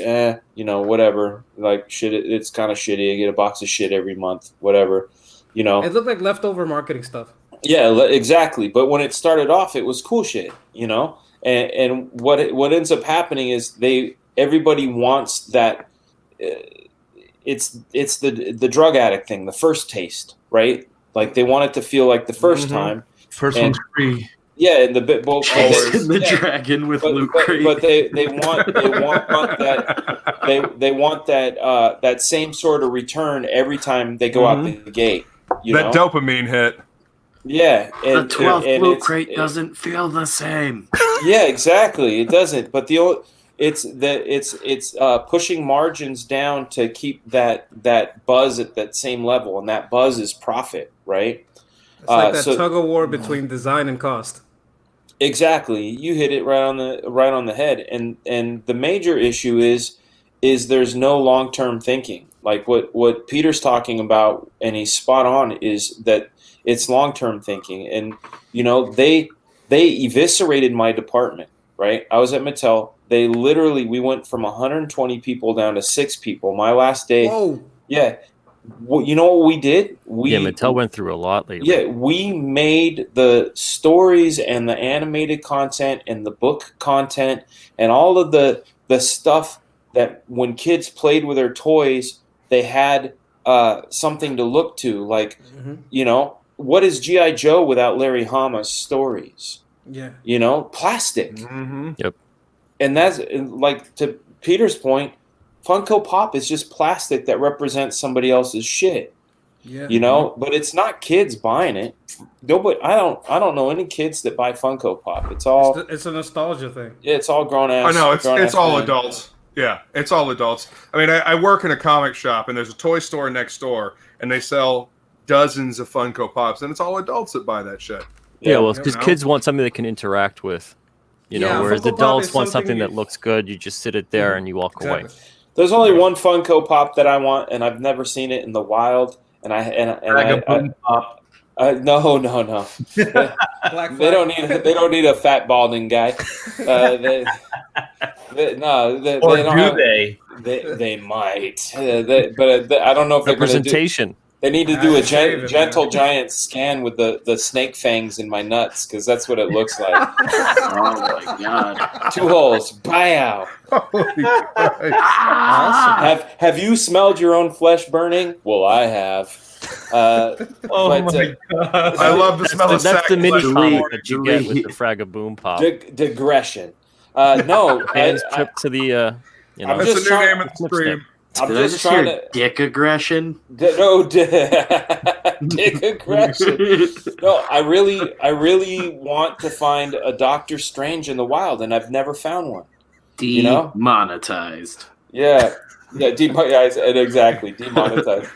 S1: whatever. Like shit, it's kind of shitty. I get a box of shit every month, whatever. It
S6: looked like leftover marketing stuff.
S1: Yeah, exactly. But when it started off, it was cool shit, And what ends up happening is everybody wants that. It's the drug addict thing, the first taste, right? Like they want it to feel like the first time.
S5: First one's free.
S1: Yeah, and the
S2: dragon with Luke Crate.
S1: But they want that same sort of return every time they go out the gate.
S3: That dopamine hit.
S1: Yeah,
S2: and the 12th Luke Crate doesn't feel the same.
S1: Yeah, exactly. It doesn't. But it's pushing margins down to keep that buzz at that same level, and that buzz is profit, right?
S6: It's like that tug of war between design and cost.
S1: Exactly, you hit it right on the head, and the major issue is there's no long-term thinking. Like what Peter's talking about, and he's spot on, is that it's long-term thinking, and They eviscerated my department, right? I was at Mattel. We went from 120 people down to 6 people. My last day.
S6: Whoa.
S1: Yeah. Well, you know what we did?
S4: Mattel went through a lot lately.
S1: Yeah, we made the stories and the animated content and the book content and all of the stuff that when kids played with their toys, they had something to look to. Like, what is G.I. Joe without Larry Hama's stories?
S6: Yeah.
S1: Plastic.
S3: Mm-hmm.
S4: Yep.
S1: And that's, like, to Peter's point, Funko Pop is just plastic that represents somebody else's shit.
S6: Yeah.
S1: But it's not kids buying it. Nobody, I don't know any kids that buy Funko Pop. It's all
S6: it's a nostalgia thing.
S1: Yeah, it's all grown ass.
S3: I know it's all
S1: men.
S3: adults. Yeah, it's all adults. I mean, I work in a comic shop, and there's a toy store next door, and they sell dozens of Funko Pops, and it's all adults that buy that shit.
S4: Yeah, well, because kids want something they can interact with, whereas
S6: Funko Pop
S4: adults
S6: is
S4: want
S6: something
S4: something that looks good. You just sit it there and you walk away.
S1: There's only one Funko Pop that I want, and I've never seen it in the wild. And
S5: Pop.
S1: No.
S6: Black
S1: They don't need a fat balding guy. They don't
S5: they?
S1: They might, but I don't know if they're going to do.
S4: Representation.
S1: They need to do a
S6: save it,
S1: gentle
S6: man.
S1: giant scan with the snake fangs in my nuts, because that's what it looks like.
S2: Oh my god!
S1: 2 holes. Bye.
S3: Holy Christ.
S1: Awesome. Have you smelled your own flesh burning? Well, I have.
S5: My god!
S3: I love the smell of
S4: That's the mini
S3: flesh.
S4: comic that you get with the Fragaboom Pop.
S1: Digression. No,
S4: Hands trip to the,
S1: I'm
S3: That's
S1: just
S3: the new
S1: trying-
S3: name of the stream.
S1: I'm
S2: Did I
S1: just
S2: just
S1: trying
S2: hear
S1: to.
S2: dick aggression?
S1: Dick aggression. No, I really want to find a Doctor Strange in the wild, and I've never found one.
S2: Demonetized.
S1: Yeah, exactly, demonetized.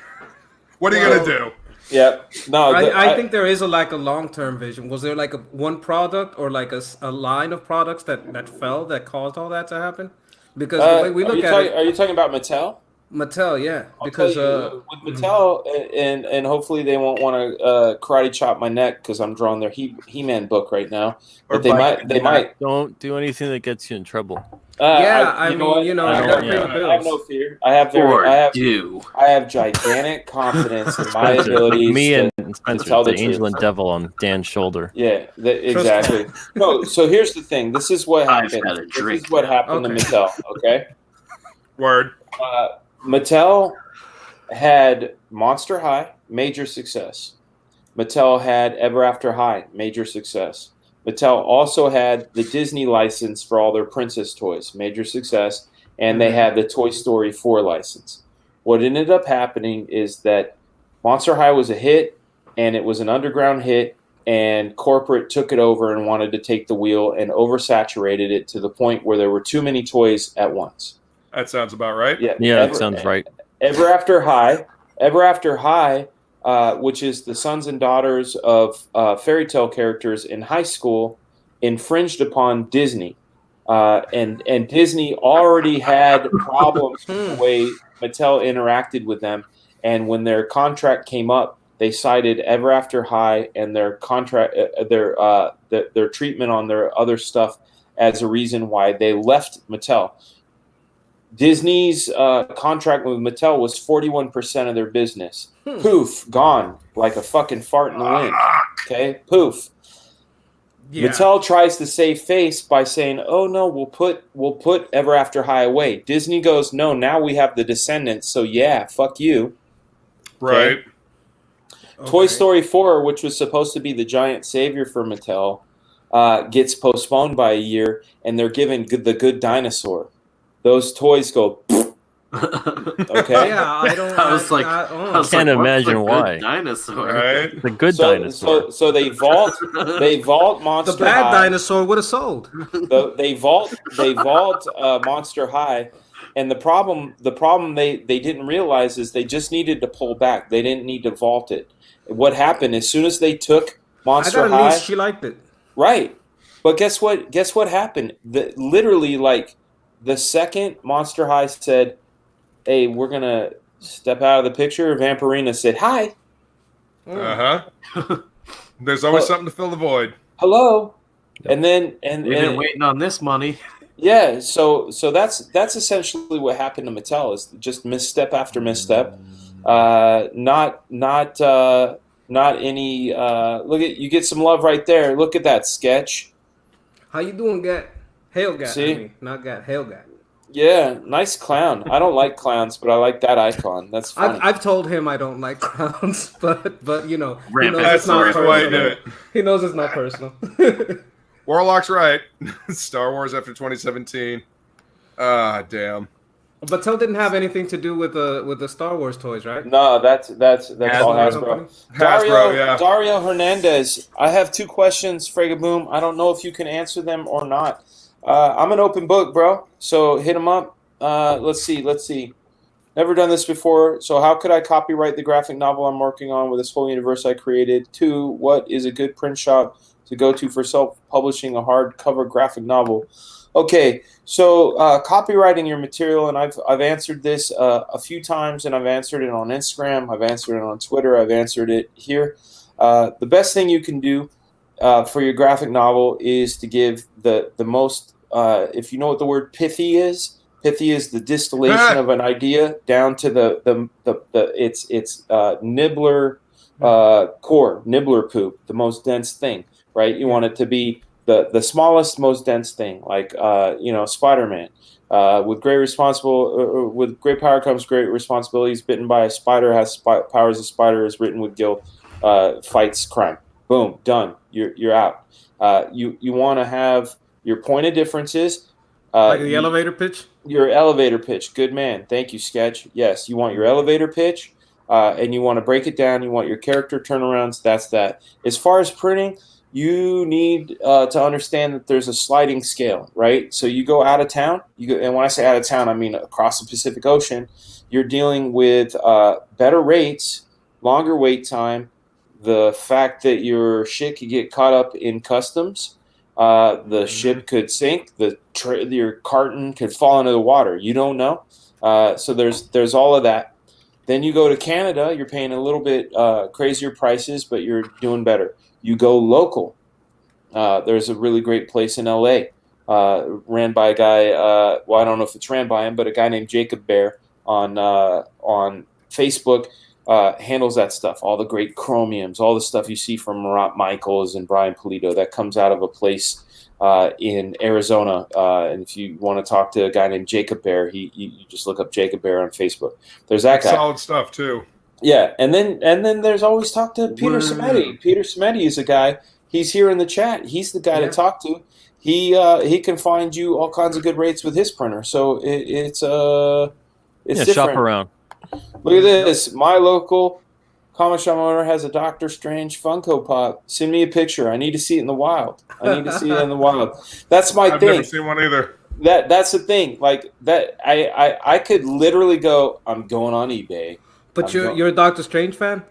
S3: What are you gonna do?
S1: Yeah, no,
S6: I think there is a long-term vision. Was there like one product or like a line of products that fell that caused all that to happen? Because the way we look at it,
S1: are you talking about Mattel?
S6: Mattel, yeah,
S1: I'll
S6: because
S1: tell you, with Mattel, and hopefully they won't want to karate chop my neck because I'm drawing their He-Man book right now.
S3: Or
S1: But they might.
S4: Don't do anything that gets you in trouble.
S6: I
S1: know what?
S6: I gotta pay the bills.
S1: I have no fear. I have gigantic confidence in my abilities.
S4: Me
S1: to
S4: and Spencer,
S1: tell
S4: the
S1: the
S4: angel
S1: truth.
S4: and devil on Dan's shoulder.
S1: Yeah, exactly. No, so here's the thing. This is what
S2: I've
S1: happened.
S2: had a
S1: This
S2: drink.
S1: is what happened to Mattel. Okay.
S3: Word.
S1: Mattel had Monster High, major success. Mattel had Ever After High, major success. Mattel also had the Disney license for all their princess toys, major success, and they had the Toy Story 4 license. What ended up happening is that Monster High was a hit, and it was an underground hit, and corporate took it over and wanted to take the wheel and oversaturated it to the point where there were too many toys at once.
S3: That sounds about right.
S4: Yeah, that sounds right.
S1: Ever After High, which is the sons and daughters of fairy tale characters in high school, infringed upon Disney. And Disney already had problems with the way Mattel interacted with them. And when their contract came up, they cited Ever After High and their contract, their treatment on their other stuff as a reason why they left Mattel. Disney's contract with Mattel was 41% of their business. Poof, gone like a fucking fart in the wind. Okay, poof. Yeah. Mattel tries to save face by saying, "Oh no, we'll put Ever After High away." Disney goes, "No, now we have the Descendants, so yeah, fuck you."
S3: Right.
S1: Okay. Toy Story 4, which was supposed to be the giant savior for Mattel, gets postponed by a year, and they're given the Good Dinosaur. Those toys go. Okay.
S6: Yeah,
S2: I
S4: can't imagine why.
S2: Dinosaur.
S3: Right.
S4: The good dinosaur.
S1: So they vault Monster
S6: The bad
S1: High.
S6: dinosaur would have sold.
S1: They vault Monster High, and the problem they didn't realize is they just needed to pull back. They didn't need to vault it. What happened as soon as they took Monster
S6: I got a
S1: High?
S6: niece, she liked it.
S1: Right, but guess what? Guess what happened? Literally, like the second Monster High said, "Hey, we're gonna step out of the picture," Vampirina said, "Hi."
S3: There's always something to fill the void.
S1: Hello. And then
S2: We've been waiting on this money.
S1: yeah, so that's essentially what happened to Mattel, is just misstep after misstep. Not any. Look at, you get some love right there. Look at that sketch.
S6: How you doing, Gat? Hail Gat.
S1: See?
S6: I mean, not Gat. Hail Gat.
S1: Yeah, nice clown. I don't like clowns, but I like that icon. That's funny.
S6: I've told him I don't like clowns, but you know, he
S2: Rampant.
S6: knows
S3: That's
S6: it's
S3: the
S6: not
S3: reason why I
S6: personal.
S3: do it.
S6: He knows it's not personal.
S3: Warlock's right. Star Wars after 2017. Ah, damn.
S6: But Mattel didn't have anything to do with the Star Wars toys, right?
S1: No, that's all Hasbro.
S3: Hasbro, yeah.
S1: Dario Hernandez. I have 2 questions, Fregaboom. I don't know if you can answer them or not. I'm an open book, bro. So hit them up. Let's see. Never done this before. So how could I copyright the graphic novel I'm working on with this whole universe I created? 2, what is a good print shop to go to for self-publishing a hardcover graphic novel? Okay, so copywriting your material, and I've answered this a few times, and I've answered it on Instagram, I've answered it on Twitter, I've answered it here. The best thing you can do for your graphic novel is to give the most, if you know what the word pithy is the distillation of an idea down to its nibbler core, nibbler poop, the most dense thing, right? You want it to be the smallest, most dense thing, like Spider-Man. With great power comes great responsibilities. Bitten by a spider, has powers of spider, is written with guilt, fights crime. Boom, done. You're out. You want to have your point of differences.
S6: Like the elevator pitch?
S1: Your elevator pitch. Good man. Thank you, Sketch. Yes, you want your elevator pitch, and you want to break it down. You want your character turnarounds. That's that. As far as printing, you need to understand that there's a sliding scale, right? So you go out of town. And when I say out of town, I mean across the Pacific Ocean. You're dealing with better rates, longer wait time, the fact that your shit could get caught up in customs. The ship could sink. Your carton could fall into the water. You don't know. So there's all of that. Then you go to Canada. You're paying a little bit crazier prices, but you're doing better. You go local. There's a really great place in LA, ran by a guy. Well, I don't know if it's ran by him, but a guy named Jacob Bear on Facebook. Handles that stuff, all the great chromiums, all the stuff you see from Marat Michaels and Brian Polito, that comes out of a place in Arizona. And if you want to talk to a guy named Jacob Bear, you just look up Jacob Bear on Facebook. There's that guy.
S3: Solid stuff too.
S1: Yeah, and then there's always talk to Peter Samedi. Peter Samedi is a guy. He's here in the chat. He's the guy to talk to. He can find you all kinds of good rates with his printer. So it's different.
S4: Shop around.
S1: Look at this. My local comic shop owner has a Doctor Strange Funko Pop. Send me a picture. I need to see it in the wild. That's my
S3: I've
S1: thing.
S3: I've never seen one either.
S1: That's the thing. Like that, I could literally go, I'm going on eBay.
S6: But you're a Doctor Strange fan?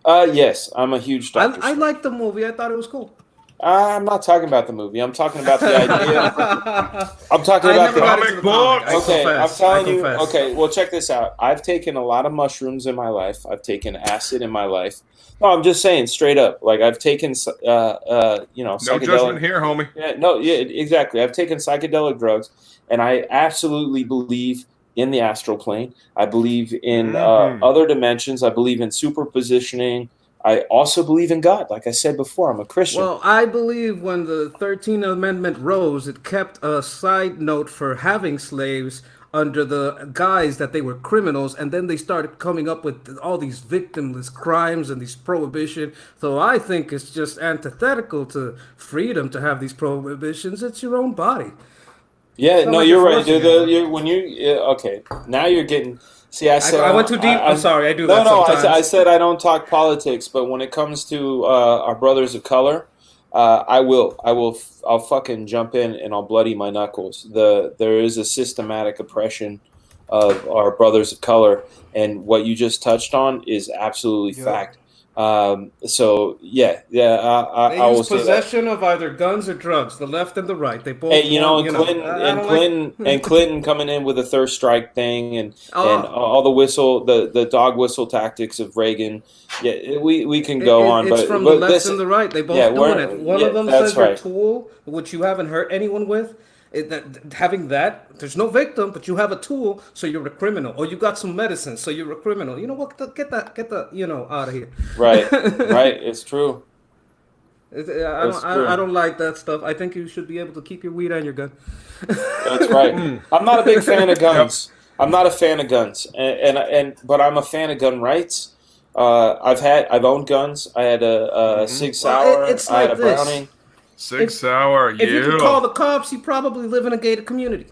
S1: Yes, I'm a huge Doctor
S6: I
S1: Strange.
S6: liked the movie. I thought it was cool.
S1: I'm not talking about the movie. I'm talking about the idea. I'm talking about the
S3: comic book.
S1: Okay, I'm telling you. Okay, well, check this out. I've taken a lot of mushrooms in my life. I've taken acid in my life. No, I'm just saying straight up. Like I've taken,
S3: No judgment here, homie.
S1: Yeah, exactly. I've taken psychedelic drugs, and I absolutely believe in the astral plane. I believe in other dimensions. I believe in superpositioning. I also believe in God. Like I said before, I'm a Christian.
S6: Well, I believe when the 13th Amendment rose, it kept a side note for having slaves under the guise that they were criminals, and then they started coming up with all these victimless crimes and these prohibition. So I think it's just antithetical to freedom to have these prohibitions. It's your own body.
S1: Yeah,
S6: So
S1: no,
S6: like
S1: you're
S6: you're
S1: right.
S6: forcing
S1: Okay, now you're getting. See, I said
S6: I went too deep. I'm sorry. I do that sometimes.
S1: I said I don't talk politics, but when it comes to our brothers of color, I'll fucking jump in and I'll bloody my knuckles. There is a systematic oppression of our brothers of color, and what you just touched on is absolutely fact. So yeah, I
S6: They
S1: will
S6: use
S1: say that.
S6: possession of either guns or drugs. The left and the right. They both.
S1: Hey, you know,
S6: want,
S1: and
S6: you know,
S1: Clinton
S6: I
S1: and
S6: don't
S1: Clinton
S6: like.
S1: and Clinton coming in with a third strike thing and
S6: Oh,
S1: all the the dog whistle tactics of Reagan. Yeah, we can go on,
S6: it's from the
S1: but
S6: left
S1: this,
S6: and the right. They
S1: yeah,
S6: both doing it. One of them
S1: that's
S6: says your
S1: right.
S6: tool, which you haven't hurt anyone with. Having that, there's no victim, but you have a tool, so you're a criminal. Or you got some medicine, so you're a criminal. You know what? Get the out of here.
S1: Right, right. It's true.
S6: I don't like that stuff. I think you should be able to keep your weed and your gun.
S1: That's right. I'm not a big fan of guns. I'm not a fan of guns, but I'm a fan of gun rights. I've owned guns. I had a Sig Sauer.
S6: It's
S1: I had
S6: like
S1: a
S6: this.
S1: Browning.
S3: Sig Sauer,
S6: If you can call the cops, you probably live in a gated community.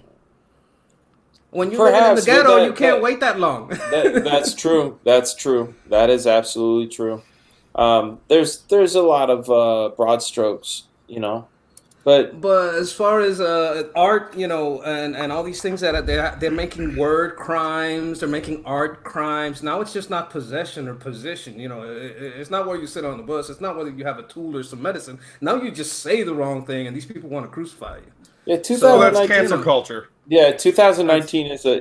S6: When you live in the
S1: Perhaps, but
S6: ghetto, you can't wait that long.
S1: That's true. That's true. That is absolutely true. There's a lot of broad strokes, you know, but
S6: as far as art, you know, and all these things that they're making word crimes, they're making art crimes. Now it's just not possession or position. You know, it's not where you sit on the bus. It's not whether you have a tool or some medicine. Now you just say the wrong thing, and these people want to crucify you.
S1: yeah,
S3: So that's
S1: 2019.
S3: cancel culture.
S1: Yeah, 2019 is a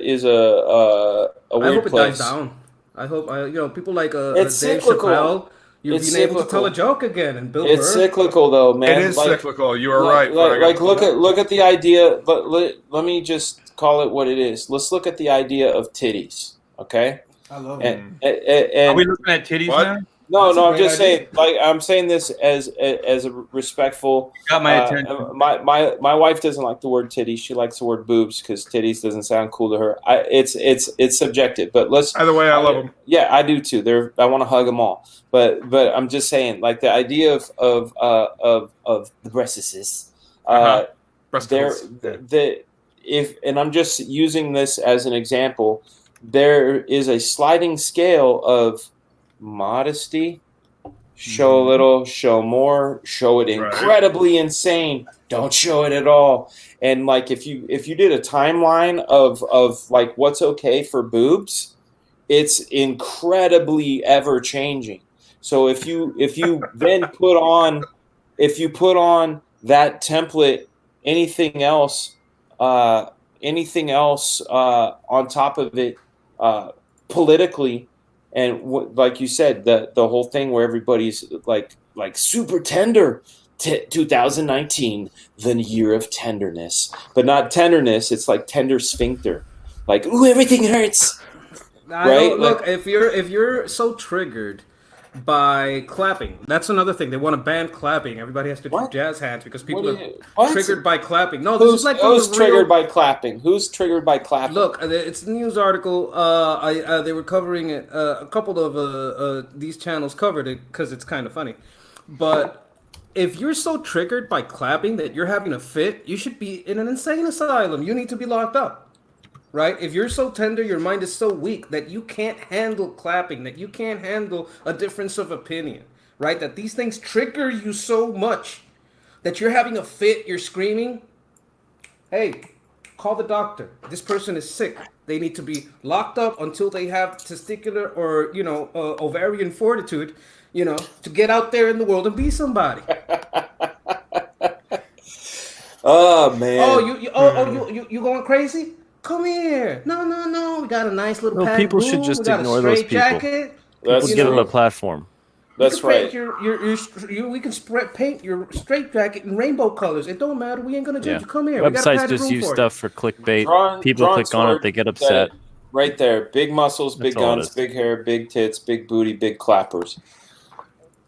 S6: I
S1: weird
S6: hope it
S1: place.
S6: dies down. I hope people like
S1: It's
S6: Dave
S1: cyclical.
S6: Chappelle. You're
S1: It's
S6: being able to tell
S1: cyclical.
S6: a joke again, and Bill
S1: It's
S6: Burr.
S1: cyclical though, man.
S3: It is cyclical. You are
S1: Like,
S3: right.
S1: look at the idea. But let me just call it what it is. Let's look at the idea of titties. Okay.
S6: I love
S1: And,
S6: it.
S5: Are
S1: and
S5: we looking at titties
S3: What?
S5: now?
S1: no,
S6: That's a
S1: I'm
S6: great
S1: just
S6: idea.
S1: saying. Like I'm saying this as a respectful.
S5: Got my attention.
S1: My wife doesn't like the word titties. She likes the word boobs because titties doesn't sound cool to her. It's subjective. But let's.
S3: Either way, I love them.
S1: Yeah, I do too. I want to hug them all. But I'm just saying, like the idea of the breastises. And I'm just using this as an example. There is a sliding scale of modesty. Show a little, show more, show it incredibly insane. Don't show it at all. And like if you did a timeline of like what's okay for boobs, it's incredibly ever changing. So if you then put on that template, anything else on top of it politically, and like you said, the whole thing where everybody's like super tender. 2019, the year of tenderness, but not tenderness. It's like tender sphincter, like ooh, everything hurts. Right?
S6: Look, if you're so triggered by clapping, that's another thing. They want to ban clapping. Everybody has to do jazz hands because people are triggered by clapping. No, this is like
S1: who's triggered by clapping? Who's triggered by clapping?
S6: Look, it's a news article. They were covering it. A couple of these channels covered it because it's kind of funny. But if you're so triggered by clapping that you're having a fit, you should be in an insane asylum. You need to be locked up. Right? If you're so tender, your mind is so weak that you can't handle clapping, that you can't handle a difference of opinion, right? That these things trigger you so much that you're having a fit, you're screaming. Hey, call the doctor. This person is sick. They need to be locked up until they have testicular or, ovarian fortitude, to get out there in the world and be somebody.
S1: Oh man.
S6: Oh, you going crazy? Come here. No. We got a nice little padded
S4: people should
S6: room.
S4: just
S6: We got
S4: ignore
S6: a
S4: those
S6: straight
S4: people.
S6: jacket.
S1: That's
S4: Give them
S1: true.
S4: a platform.
S1: That's right.
S6: We can paint your straight jacket in rainbow colors. It don't matter. We ain't gonna judge
S4: Yeah.
S6: you. Come here. We got a
S4: Websites
S6: padded
S4: just
S6: room
S4: use
S6: for
S4: stuff for clickbait.
S1: Drawn-
S4: People
S1: drawn
S4: click on it,
S1: sword
S4: they get
S1: said
S4: upset.
S1: it right there. Big muscles, big
S4: That's all it
S1: guns,
S4: is.
S1: big hair, big tits, big booty, big clappers.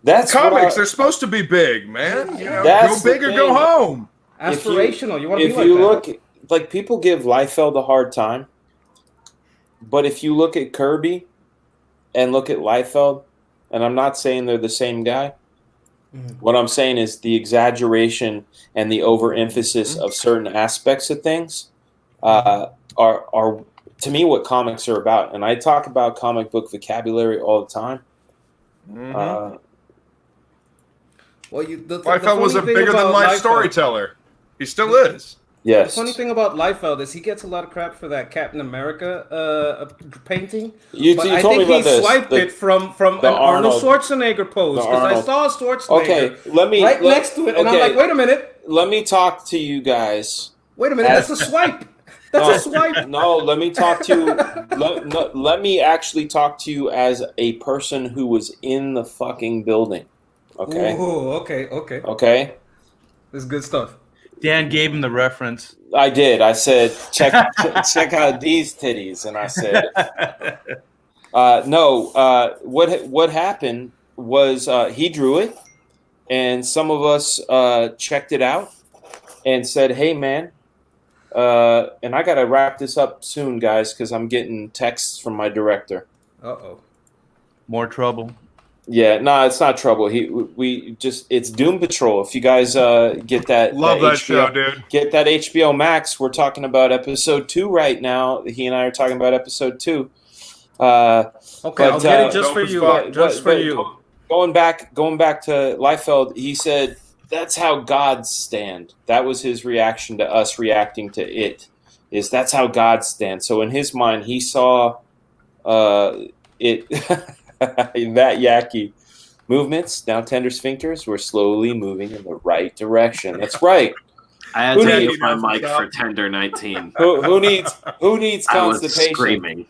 S1: That's what
S3: Comics, they're supposed to be big, man.
S1: That's
S3: Go big
S1: the
S3: or go
S1: thing.
S3: home.
S6: Aspirational. You want to be
S1: If
S6: like
S1: you
S6: that.
S1: look, like people give Liefeld a hard time, but if you look at Kirby and look at Liefeld, and I'm not saying they're the same guy. What I'm saying is the exaggeration and the overemphasis of certain aspects of things are to me what comics are about. And I talk about comic book vocabulary all the time.
S6: Well,
S3: Liefeld was a bigger than life storyteller. He still is.
S1: Yes.
S6: The funny thing about Liefeld is he gets a lot of crap for that Captain America painting.
S1: You
S6: But
S1: told
S6: I
S1: me
S6: think
S1: about
S6: he
S1: this.
S6: swiped it from an Arnold Schwarzenegger pose, because I saw Schwarzenegger next to it, and I'm like, wait a minute.
S1: Let me talk to you guys.
S6: Wait a minute, that's a swipe. That's a swipe.
S1: No, let me talk to you. Let me actually talk to you as a person who was in the fucking building. Okay.
S6: Ooh, okay.
S1: Okay.
S6: This is good stuff.
S5: Dan gave him the reference.
S1: I did. I said, check out these titties, and I said, no. What happened was he drew it, and some of us checked it out and said, hey, man. And I gotta wrap this up soon, guys, because I'm getting texts from my director.
S5: More trouble.
S1: Yeah, no, it's not trouble. It's Doom Patrol. If you guys get that,
S3: love that
S1: HBO,
S3: show, dude.
S1: Get that HBO Max. We're talking about episode 2 right now. He and I are talking about episode 2.
S6: Okay, I'll get it just for you. Just for you.
S1: Going back to Liefeld, he said that's how gods stand. That was his reaction to us reacting to it. That's how gods stand. So in his mind, he saw it. That Yaki movements, now tender sphincters, we're slowly moving in the right direction. That's right.
S2: I had to mute my mic for Tender 19.
S1: Who needs constipation?
S2: I was screaming.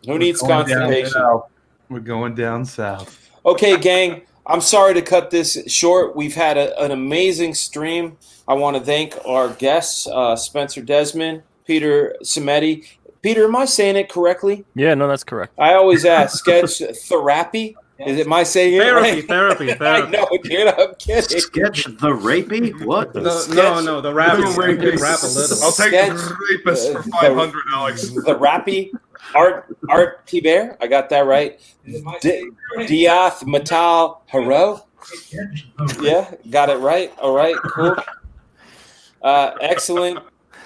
S1: Who needs constipation?
S5: We're going down south.
S1: Okay, gang. I'm sorry to cut this short. We've had an amazing stream. I want to thank our guests, Spencer Desmond, Peter Cimetti. Peter, am I saying it correctly?
S4: Yeah, no, that's correct.
S1: I always ask. Sketch therapy? Am I saying it right?
S6: Therapy.
S1: I know, dude. I'm kidding.
S2: Sketch the rapey? What?
S6: No, the rappy. Rap a little.
S3: I'll take the rapist for 500, Alex.
S1: The rappy. Art Tiber. I got that right. Diath Matal Haro. Yeah, got it right. All right, cool. Excellent.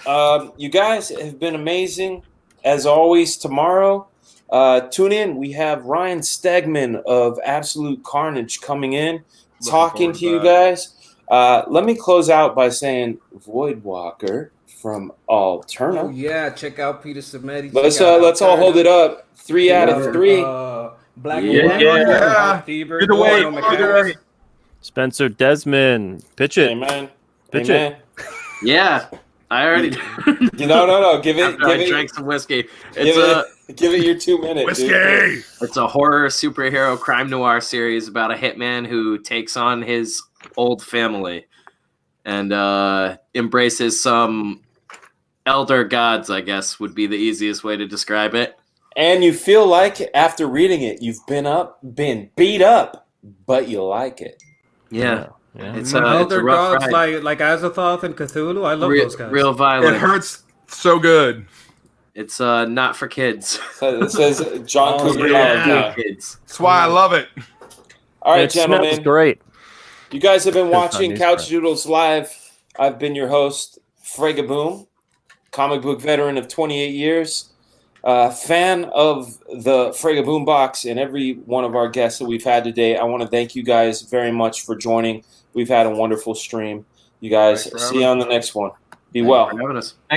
S1: You guys have been amazing. As always, tomorrow, tune in. We have Ryan Stegman of Absolute Carnage coming in, talking to you guys. Let me close out by saying Voidwalker from Alterna.
S6: Oh, yeah, check out Peter Cimetti.
S1: Let's all hold it up. 3 out of 3.
S6: Black
S3: You're the way.
S4: Spencer Desmond, pitch it.
S1: Amen.
S4: Pitch
S1: Amen.
S4: it.
S2: Yeah, I already.
S1: No. Give it.
S2: I drank some whiskey.
S1: Give it your 2 minutes.
S3: Whiskey.
S1: Dude.
S2: It's a horror superhero crime noir series about a hitman who takes on his old family and embraces some elder gods, I guess would be the easiest way to describe it.
S1: And you feel like after reading it, you've been beat up, but you like it.
S2: Yeah.
S4: Yeah.
S2: It's
S6: Elder
S2: a rough
S6: gods
S2: ride.
S6: like Azathoth and Cthulhu. I love those guys.
S2: Real violent.
S3: It hurts so good.
S2: It's not for kids.
S1: So it says John Cougar.
S2: Kids.
S3: That's why I love it.
S1: All right,
S4: It smells
S1: gentlemen.
S4: great.
S1: You guys have been
S4: It's
S1: watching
S4: not
S1: Couchdoodles Live. I've been your host, Fregaboom, comic book veteran of 28 years, fan of the Fregaboom box and every one of our guests that we've had today. I want to thank you guys very much for joining. We've had a wonderful stream. You guys, see you on the next one. Be well.
S2: Thanks for having us.